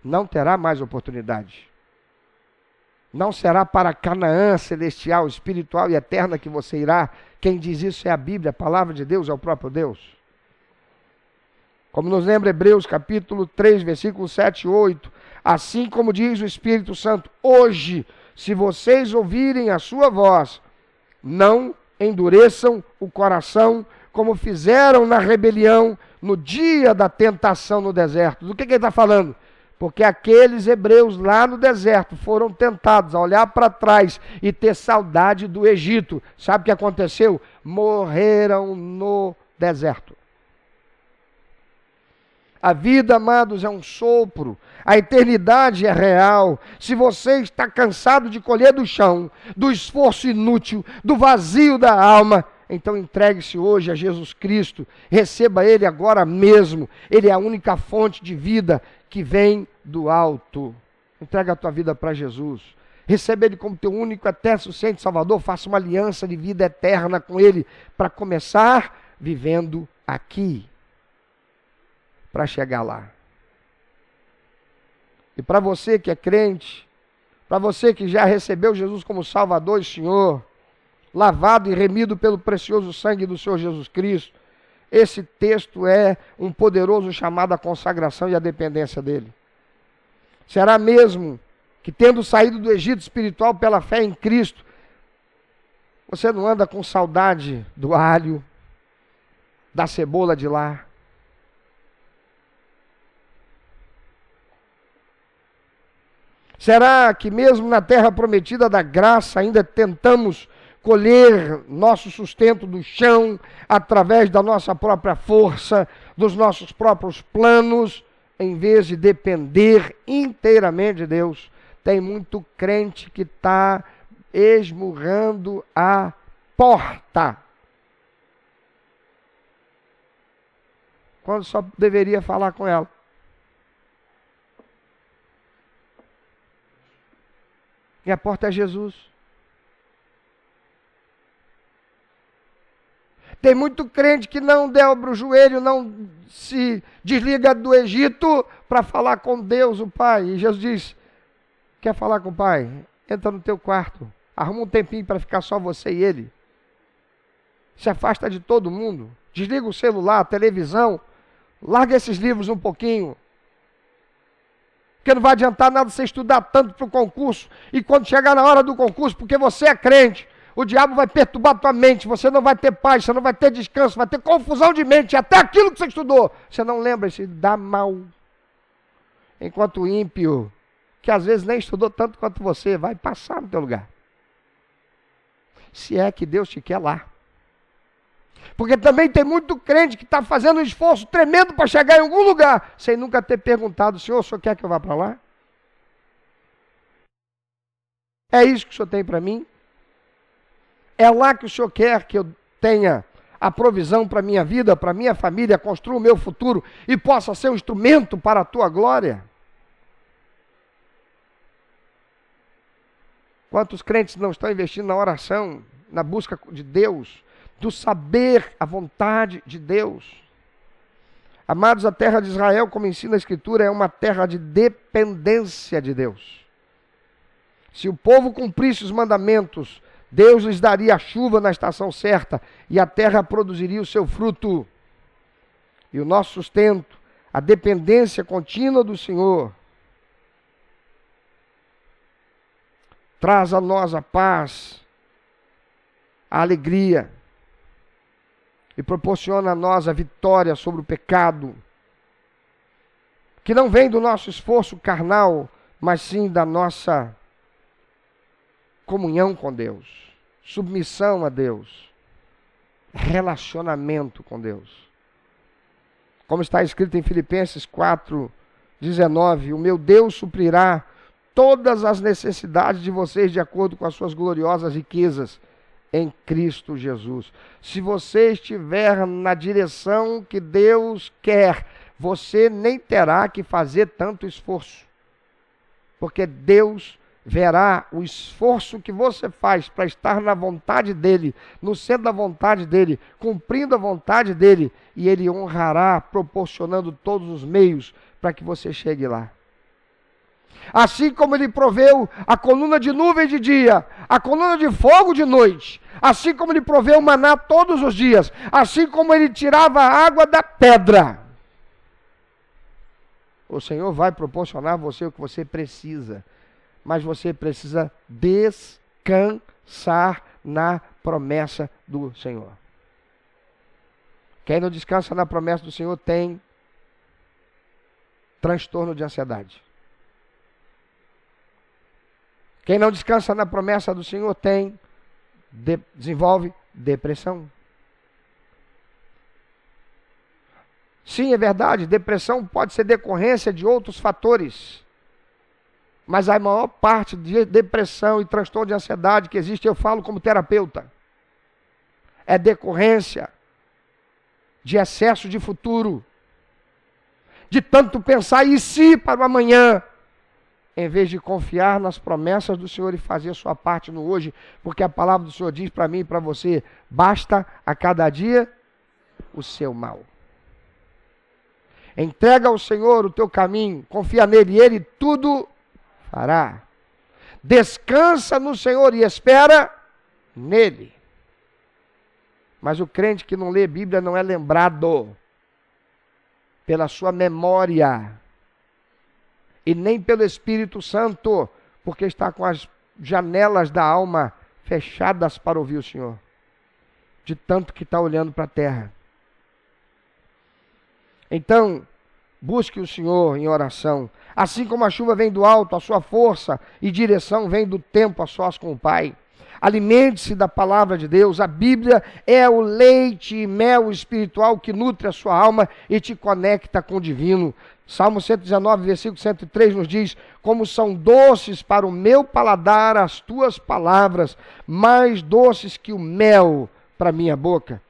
Não terá mais oportunidade. Não será para Canaã celestial, espiritual e eterna que você irá. Quem diz isso é a Bíblia, a palavra de Deus é o próprio Deus. Como nos lembra Hebreus capítulo 3, versículos 7 e 8. Assim como diz o Espírito Santo, hoje, se vocês ouvirem a sua voz, não endureçam o coração como fizeram na rebelião no dia da tentação no deserto. Do que ele está falando? Porque aqueles hebreus lá no deserto foram tentados a olhar para trás e ter saudade do Egito. Sabe o que aconteceu? Morreram no deserto. A vida, amados, é um sopro. A eternidade é real. Se você está cansado de colher do chão, do esforço inútil, do vazio da alma, então entregue-se hoje a Jesus Cristo. Receba Ele agora mesmo. Ele é a única fonte de vida que vem do alto. Entrega a tua vida para Jesus. Receba Ele como teu único, eterno, suficiente Salvador. Faça uma aliança de vida eterna com Ele para começar vivendo aqui, para chegar lá. E para você que é crente, para você que já recebeu Jesus como Salvador e Senhor, lavado e remido pelo precioso sangue do Senhor Jesus Cristo, esse texto é um poderoso chamado à consagração e à dependência dEle. Será mesmo que, tendo saído do Egito espiritual pela fé em Cristo, você não anda com saudade do alho, da cebola de lá? Será que mesmo na terra prometida da graça ainda tentamos colher nosso sustento do chão através da nossa própria força, dos nossos próprios planos, em vez de depender inteiramente de Deus? Tem muito crente que está esmurrando a porta, quando só deveria falar com ela. E a porta é Jesus. Tem muito crente que não dobra o joelho, não se desliga do Egito para falar com Deus, o Pai. E Jesus diz: quer falar com o Pai? Entra no teu quarto, arruma um tempinho para ficar só você e Ele. Se afasta de todo mundo, desliga o celular, a televisão, larga esses livros um pouquinho. Porque não vai adiantar nada você estudar tanto para o concurso, e quando chegar na hora do concurso, porque você é crente, o diabo vai perturbar a tua mente, você não vai ter paz, você não vai ter descanso, vai ter confusão de mente, até aquilo que você estudou, você não lembra, se dá mal. Enquanto o ímpio, que às vezes nem estudou tanto quanto você, vai passar no teu lugar. Se é que Deus te quer lá. Porque também tem muito crente que está fazendo um esforço tremendo para chegar em algum lugar, sem nunca ter perguntado: Senhor, o Senhor quer que eu vá para lá? É isso que o Senhor tem para mim? É lá que o Senhor quer que eu tenha a provisão para a minha vida, para a minha família, construa o meu futuro e possa ser um instrumento para a tua glória? Quantos crentes não estão investindo na oração, na busca de Deus, do saber a vontade de Deus? Amados, a terra de Israel, como ensina a Escritura, é uma terra de dependência de Deus. Se o povo cumprisse os mandamentos, Deus lhes daria a chuva na estação certa e a terra produziria o seu fruto. E o nosso sustento, a dependência contínua do Senhor, traz a nós a paz, a alegria, e proporciona a nós a vitória sobre o pecado, que não vem do nosso esforço carnal, mas sim da nossa comunhão com Deus, submissão a Deus, relacionamento com Deus. Como está escrito em Filipenses 4:19, o meu Deus suprirá todas as necessidades de vocês de acordo com as suas gloriosas riquezas em Cristo Jesus. Se você estiver na direção que Deus quer, você nem terá que fazer tanto esforço, porque Deus verá o esforço que você faz para estar na vontade dEle, no centro da vontade dEle, cumprindo a vontade dEle, e Ele honrará, proporcionando todos os meios para que você chegue lá. Assim como Ele proveu a coluna de nuvem de dia, a coluna de fogo de noite, assim como Ele proveu o maná todos os dias, assim como Ele tirava a água da pedra, o Senhor vai proporcionar a você o que você precisa, mas você precisa descansar na promessa do Senhor. Quem não descansa na promessa do Senhor tem transtorno de ansiedade. Quem não descansa na promessa do Senhor desenvolve depressão. Sim, é verdade, depressão pode ser decorrência de outros fatores. Mas a maior parte de depressão e transtorno de ansiedade que existe, eu falo como terapeuta, é decorrência de excesso de futuro, de tanto pensar e se para o amanhã, em vez de confiar nas promessas do Senhor e fazer a sua parte no hoje, porque a palavra do Senhor diz para mim e para você, basta a cada dia o seu mal. Entrega ao Senhor o teu caminho, confia nele e ele tudo fará. Descansa no Senhor e espera nele. Mas o crente que não lê Bíblia não é lembrado pela sua memória e nem pelo Espírito Santo, porque está com as janelas da alma fechadas para ouvir o Senhor, de tanto que está olhando para a terra. Então, busque o Senhor em oração. Assim como a chuva vem do alto, a sua força e direção vem do tempo a sós com o Pai. Alimente-se da palavra de Deus. A Bíblia é o leite e mel espiritual que nutre a sua alma e te conecta com o divino. Salmo 119, versículo 103 nos diz: como são doces para o meu paladar as tuas palavras, mais doces que o mel para a minha boca.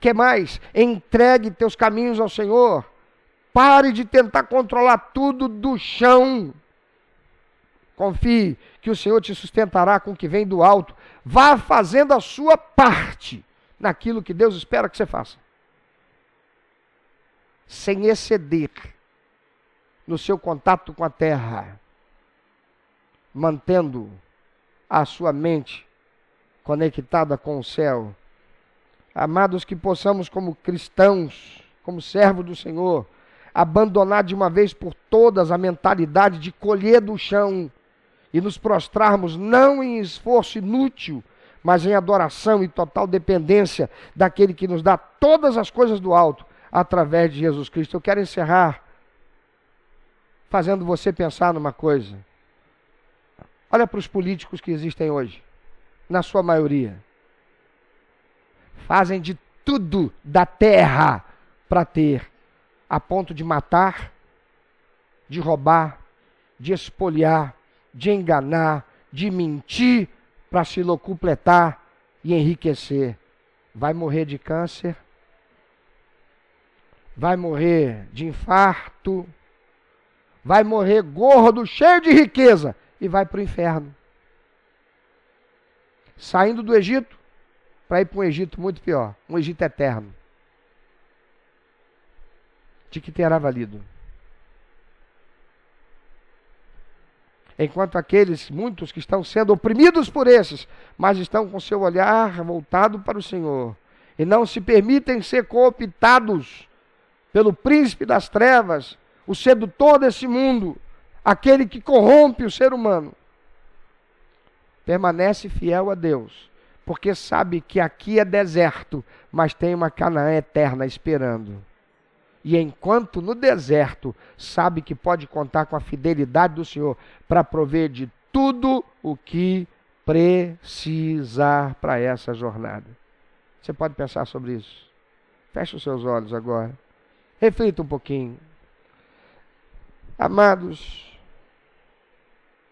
Que mais? Entregue teus caminhos ao Senhor. Pare de tentar controlar tudo do chão. Confie que o Senhor te sustentará com o que vem do alto. Vá fazendo a sua parte naquilo que Deus espera que você faça, sem exceder no seu contato com a terra, mantendo a sua mente conectada com o céu. Amados, que possamos como cristãos, como servos do Senhor, abandonar de uma vez por todas a mentalidade de colher do chão e nos prostrarmos não em esforço inútil, mas em adoração e total dependência daquele que nos dá todas as coisas do alto através de Jesus Cristo. Eu quero encerrar fazendo você pensar numa coisa. Olha para os políticos que existem hoje, na sua maioria. Fazem de tudo da terra para ter, a ponto de matar, de roubar, de espoliar, de enganar, de mentir para se locupletar e enriquecer. Vai morrer de câncer, vai morrer de infarto, vai morrer gordo, cheio de riqueza e vai para o inferno. Saindo do Egito para ir para um Egito muito pior, um Egito eterno. De que terá valido? Enquanto aqueles, muitos que estão sendo oprimidos por esses, mas estão com seu olhar voltado para o Senhor, e não se permitem ser cooptados pelo príncipe das trevas, o sedutor desse mundo, aquele que corrompe o ser humano, permanece fiel a Deus, porque sabe que aqui é deserto, mas tem uma Canaã eterna esperando. E enquanto no deserto, sabe que pode contar com a fidelidade do Senhor para prover de tudo o que precisar para essa jornada. Você pode pensar sobre isso? Feche os seus olhos agora. Reflita um pouquinho. Amados,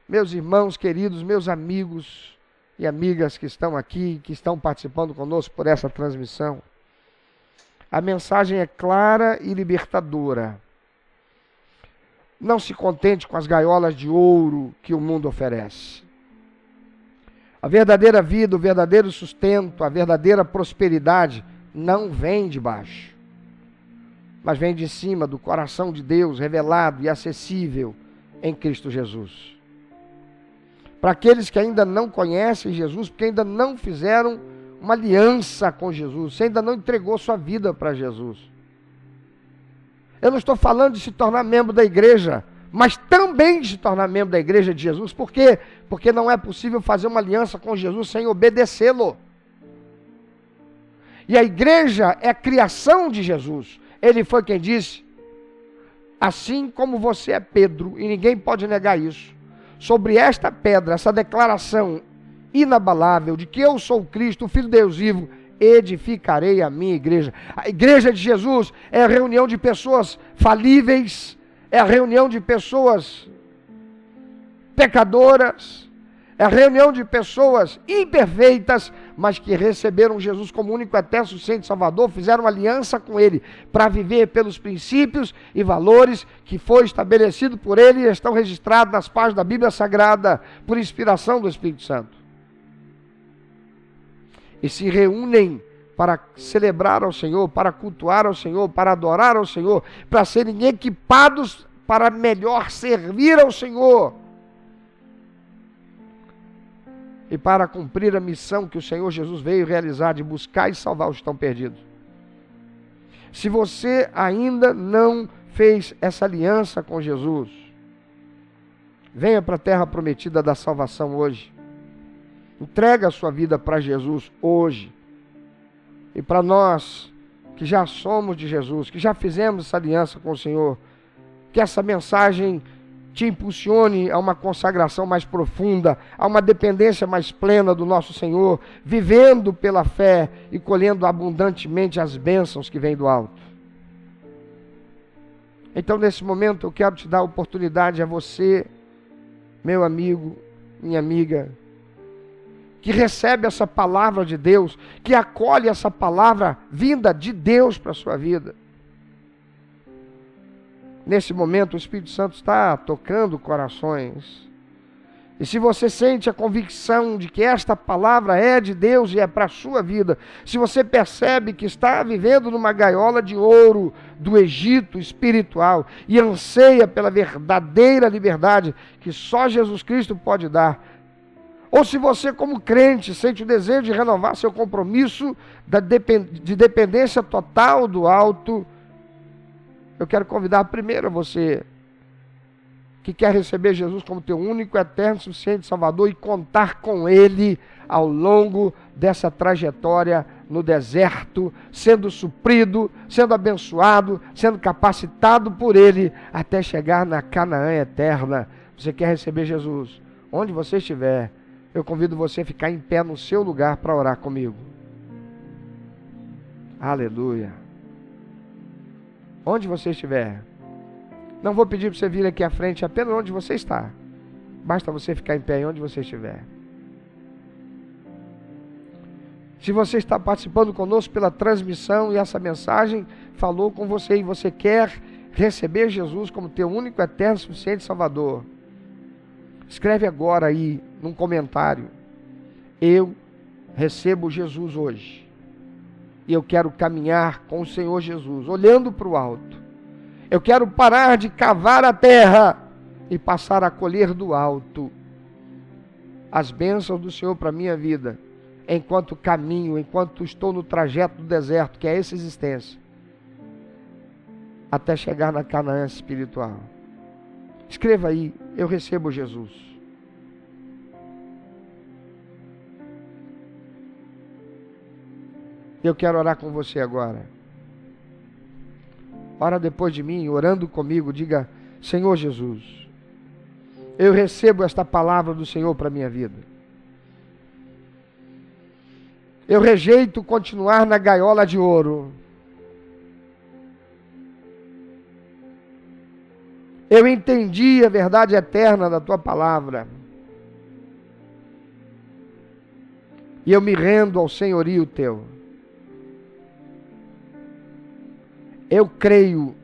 meus irmãos queridos, meus amigos e amigas que estão aqui, que estão participando conosco por essa transmissão, a mensagem é clara e libertadora. Não se contente com as gaiolas de ouro que o mundo oferece. A verdadeira vida, o verdadeiro sustento, a verdadeira prosperidade não vem de baixo, mas vem de cima, do coração de Deus revelado e acessível em Cristo Jesus. Para aqueles que ainda não conhecem Jesus, porque ainda não fizeram uma aliança com Jesus, você ainda não entregou sua vida para Jesus. Eu não estou falando de se tornar membro da igreja, mas também de se tornar membro da igreja de Jesus. Por quê? Porque não é possível fazer uma aliança com Jesus sem obedecê-lo. E a igreja é a criação de Jesus. Ele foi quem disse: assim como você é Pedro, e ninguém pode negar isso, sobre esta pedra, essa declaração inabalável de que eu sou o Cristo, o Filho de Deus vivo, edificarei a minha igreja. A igreja de Jesus é a reunião de pessoas falíveis, é a reunião de pessoas pecadoras, é a reunião de pessoas imperfeitas, mas que receberam Jesus como único, eterno, suficiente Salvador, fizeram aliança com Ele para viver pelos princípios e valores que foi estabelecido por Ele e estão registrados nas páginas da Bíblia Sagrada por inspiração do Espírito Santo. E se reúnem para celebrar ao Senhor, para cultuar ao Senhor, para adorar ao Senhor, para serem equipados para melhor servir ao Senhor e para cumprir a missão que o Senhor Jesus veio realizar de buscar e salvar os que estão perdidos. Se você ainda não fez essa aliança com Jesus, venha para a terra prometida da salvação hoje. Entrega a sua vida para Jesus hoje. E para nós que já somos de Jesus, que já fizemos essa aliança com o Senhor, que essa mensagem te impulsione a uma consagração mais profunda, a uma dependência mais plena do nosso Senhor, vivendo pela fé e colhendo abundantemente as bênçãos que vêm do alto. Então, nesse momento, eu quero te dar a oportunidade a você, meu amigo, minha amiga, que recebe essa palavra de Deus, que acolhe essa palavra vinda de Deus para a sua vida. Nesse momento, o Espírito Santo está tocando corações. E se você sente a convicção de que esta palavra é de Deus e é para a sua vida, se você percebe que está vivendo numa gaiola de ouro do Egito espiritual e anseia pela verdadeira liberdade que só Jesus Cristo pode dar, ou se você, como crente, sente o desejo de renovar seu compromisso de dependência total do alto, eu quero convidar primeiro você que quer receber Jesus como teu único, eterno, suficiente Salvador e contar com Ele ao longo dessa trajetória no deserto, sendo suprido, sendo abençoado, sendo capacitado por Ele até chegar na Canaã eterna. Você quer receber Jesus? Onde você estiver, eu convido você a ficar em pé no seu lugar para orar comigo. Aleluia. Onde você estiver. Não vou pedir para você vir aqui à frente, apenas onde você está. Basta você ficar em pé onde você estiver. Se você está participando conosco pela transmissão e essa mensagem falou com você e você quer receber Jesus como teu único, eterno, suficiente Salvador, escreve agora aí num comentário: eu recebo Jesus hoje e eu quero caminhar com o Senhor Jesus, olhando para o alto. Eu quero parar de cavar a terra e passar a colher do alto as bênçãos do Senhor para a minha vida, enquanto caminho, enquanto estou no trajeto do deserto, que é essa existência, até chegar na Canaã espiritual. Escreva aí: eu recebo Jesus. Eu quero orar com você agora. Ora depois de mim, orando comigo, diga: Senhor Jesus, eu recebo esta palavra do Senhor para a minha vida. Eu rejeito continuar na gaiola de ouro. Eu entendi a verdade eterna da tua palavra. E eu me rendo ao senhorio teu. Eu creio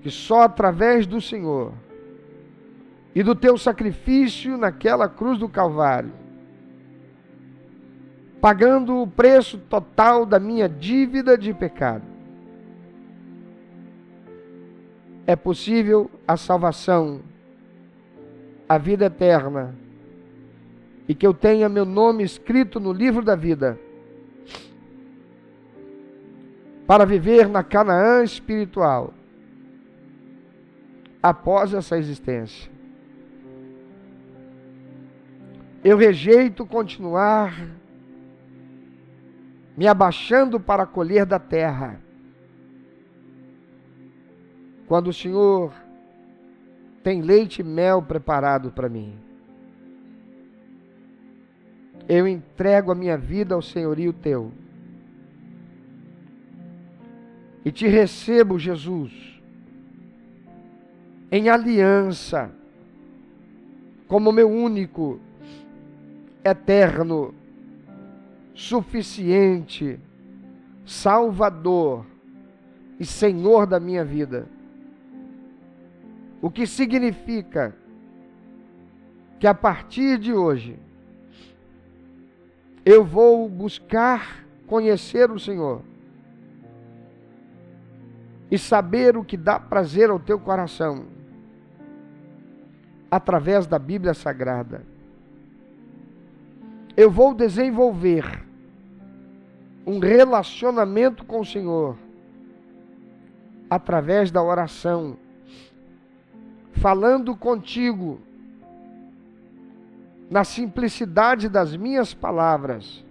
que só através do Senhor e do teu sacrifício naquela cruz do Calvário, pagando o preço total da minha dívida de pecado, é possível a salvação, a vida eterna, e que eu tenha meu nome escrito no livro da vida, para viver na Canaã espiritual, após essa existência. Eu rejeito continuar me abaixando para colher da terra, quando o Senhor tem leite e mel preparado para mim. Eu entrego a minha vida ao senhorio teu E te recebo, Jesus, em aliança, como meu único, eterno, suficiente, Salvador e Senhor da minha vida. O que significa que a partir de hoje eu vou buscar conhecer o Senhor e saber o que dá prazer ao teu coração através da Bíblia Sagrada. Eu vou desenvolver um relacionamento com o Senhor através da oração, falando contigo na simplicidade das minhas palavras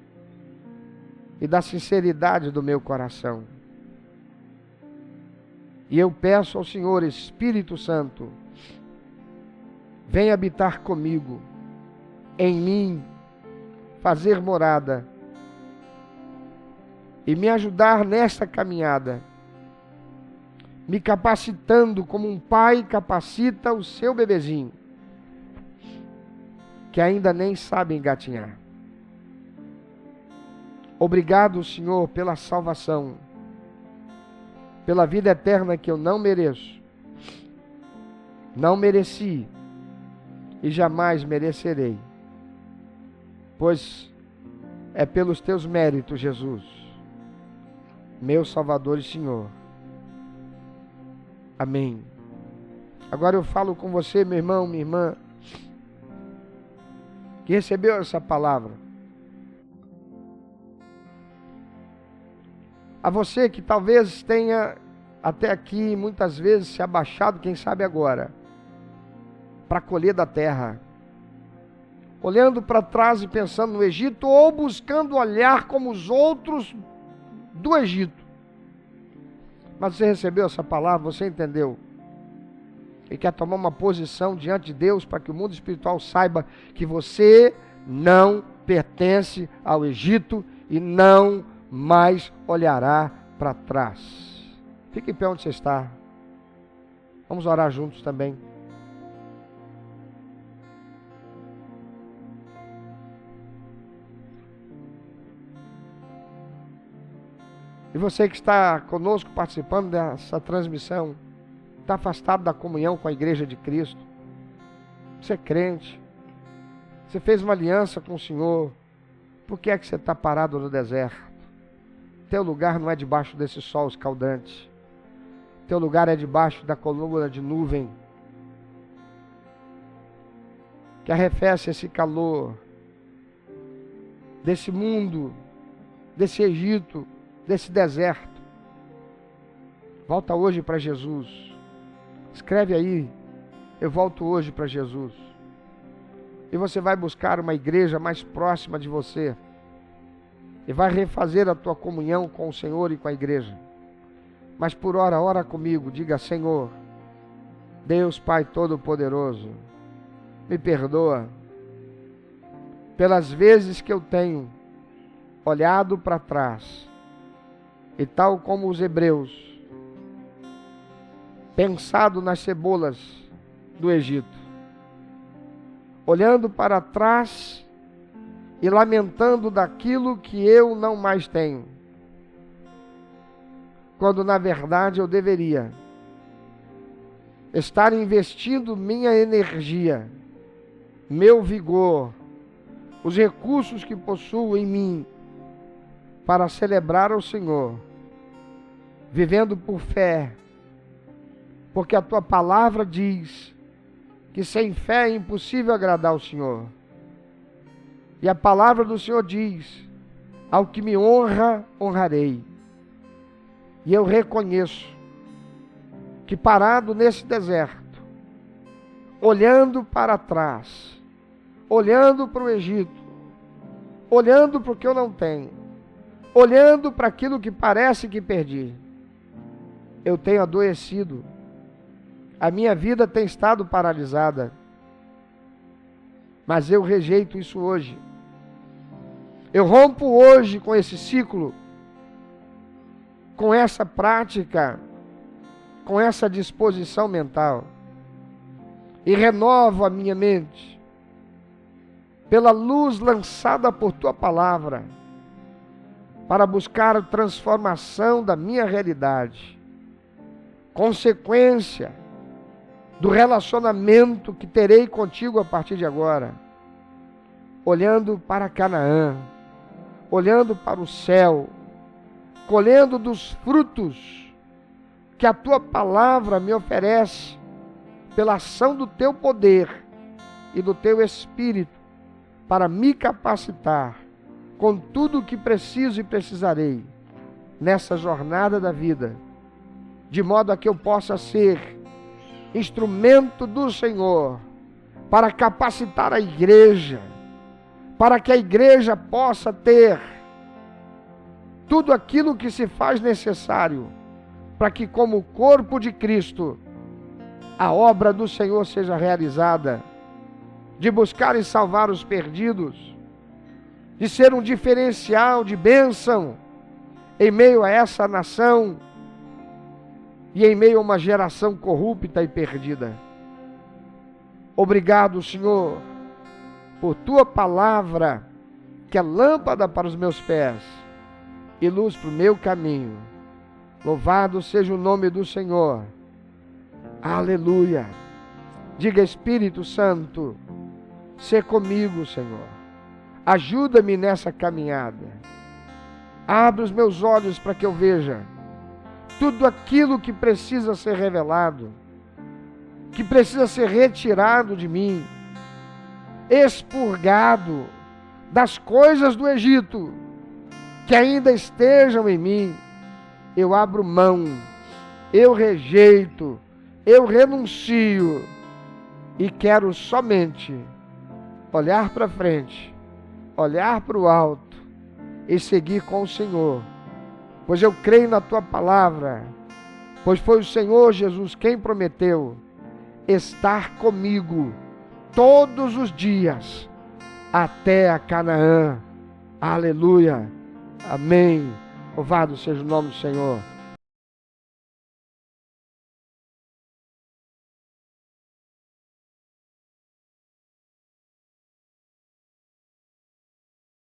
e da sinceridade do meu coração. E eu peço ao Senhor, Espírito Santo, vem habitar comigo, em mim, fazer morada e me ajudar nesta caminhada, me capacitando como um pai capacita o seu bebezinho, que ainda nem sabe engatinhar. Obrigado, Senhor, pela salvação, pela vida eterna que eu não mereço, não mereci e jamais merecerei, pois é pelos teus méritos, Jesus, meu Salvador e Senhor. Amém. Agora eu falo com você, meu irmão, minha irmã, que recebeu essa palavra. A você que talvez tenha até aqui muitas vezes se abaixado, quem sabe agora, para colher da terra, olhando para trás e pensando no Egito, ou buscando olhar como os outros do Egito. Mas você recebeu essa palavra, você entendeu? E quer tomar uma posição diante de Deus para que o mundo espiritual saiba que você não pertence ao Egito e não mais olhará para trás. Fique em pé onde você está. Vamos orar juntos também. E você que está conosco participando dessa transmissão, está afastado da comunhão com a igreja de Cristo, você é crente, você fez uma aliança com o Senhor, por que é que você está parado no deserto? Teu lugar não é debaixo desse sol escaldante, teu lugar é debaixo da coluna de nuvem, que arrefece esse calor, desse mundo, desse Egito, desse deserto. Volta hoje para Jesus. Escreve aí, eu volto hoje para Jesus. E você vai buscar uma igreja mais próxima de você. E vai refazer a tua comunhão com o Senhor e com a igreja. Mas por hora, ora comigo, diga: Senhor, Deus Pai Todo-Poderoso, me perdoa pelas vezes que eu tenho olhado para trás e, tal como os hebreus, pensado nas cebolas do Egito, olhando para trás e lamentando daquilo que eu não mais tenho, quando na verdade eu deveria estar investindo minha energia, meu vigor, os recursos que possuo em mim para celebrar ao Senhor, vivendo por fé, porque a tua palavra diz que sem fé é impossível agradar ao Senhor. E a palavra do Senhor diz: ao que me honra, honrarei. E eu reconheço que parado nesse deserto, olhando para trás, olhando para o Egito, olhando para o que eu não tenho, olhando para aquilo que parece que perdi, eu tenho adoecido. A minha vida tem estado paralisada, mas eu rejeito isso hoje. Eu rompo hoje com esse ciclo com essa prática, com essa disposição mental, e renovo a minha mente pela luz lançada por tua palavra, para buscar a transformação da minha realidade, consequência do relacionamento que terei contigo a partir de agora, olhando para Canaã, olhando para o céu, colhendo dos frutos que a tua palavra me oferece, pela ação do teu poder e do teu Espírito, para me capacitar com tudo o que preciso e precisarei nessa jornada da vida, de modo a que eu possa ser instrumento do Senhor para capacitar a igreja, para que a igreja possa ter tudo aquilo que se faz necessário para que, como corpo de Cristo, a obra do Senhor seja realizada, de buscar e salvar os perdidos, de ser um diferencial de bênção em meio a essa nação e em meio a uma geração corrupta e perdida. Obrigado, Senhor, por tua palavra, que é lâmpada para os meus pés e luz para o meu caminho. Louvado seja o nome do Senhor. Aleluia. Diga: Espírito Santo, sê comigo, Senhor. Ajuda-me nessa caminhada. Abre os meus olhos para que eu veja tudo aquilo que precisa ser revelado, que precisa ser retirado de mim, expurgado das coisas do Egito que ainda estejam em mim. Eu abro mão, eu rejeito, eu renuncio e quero somente olhar para frente, olhar para o alto e seguir com o Senhor, pois eu creio na tua palavra, pois foi o Senhor Jesus quem prometeu estar comigo todos os dias até a Canaã. Aleluia, amém. Louvado seja o nome do Senhor.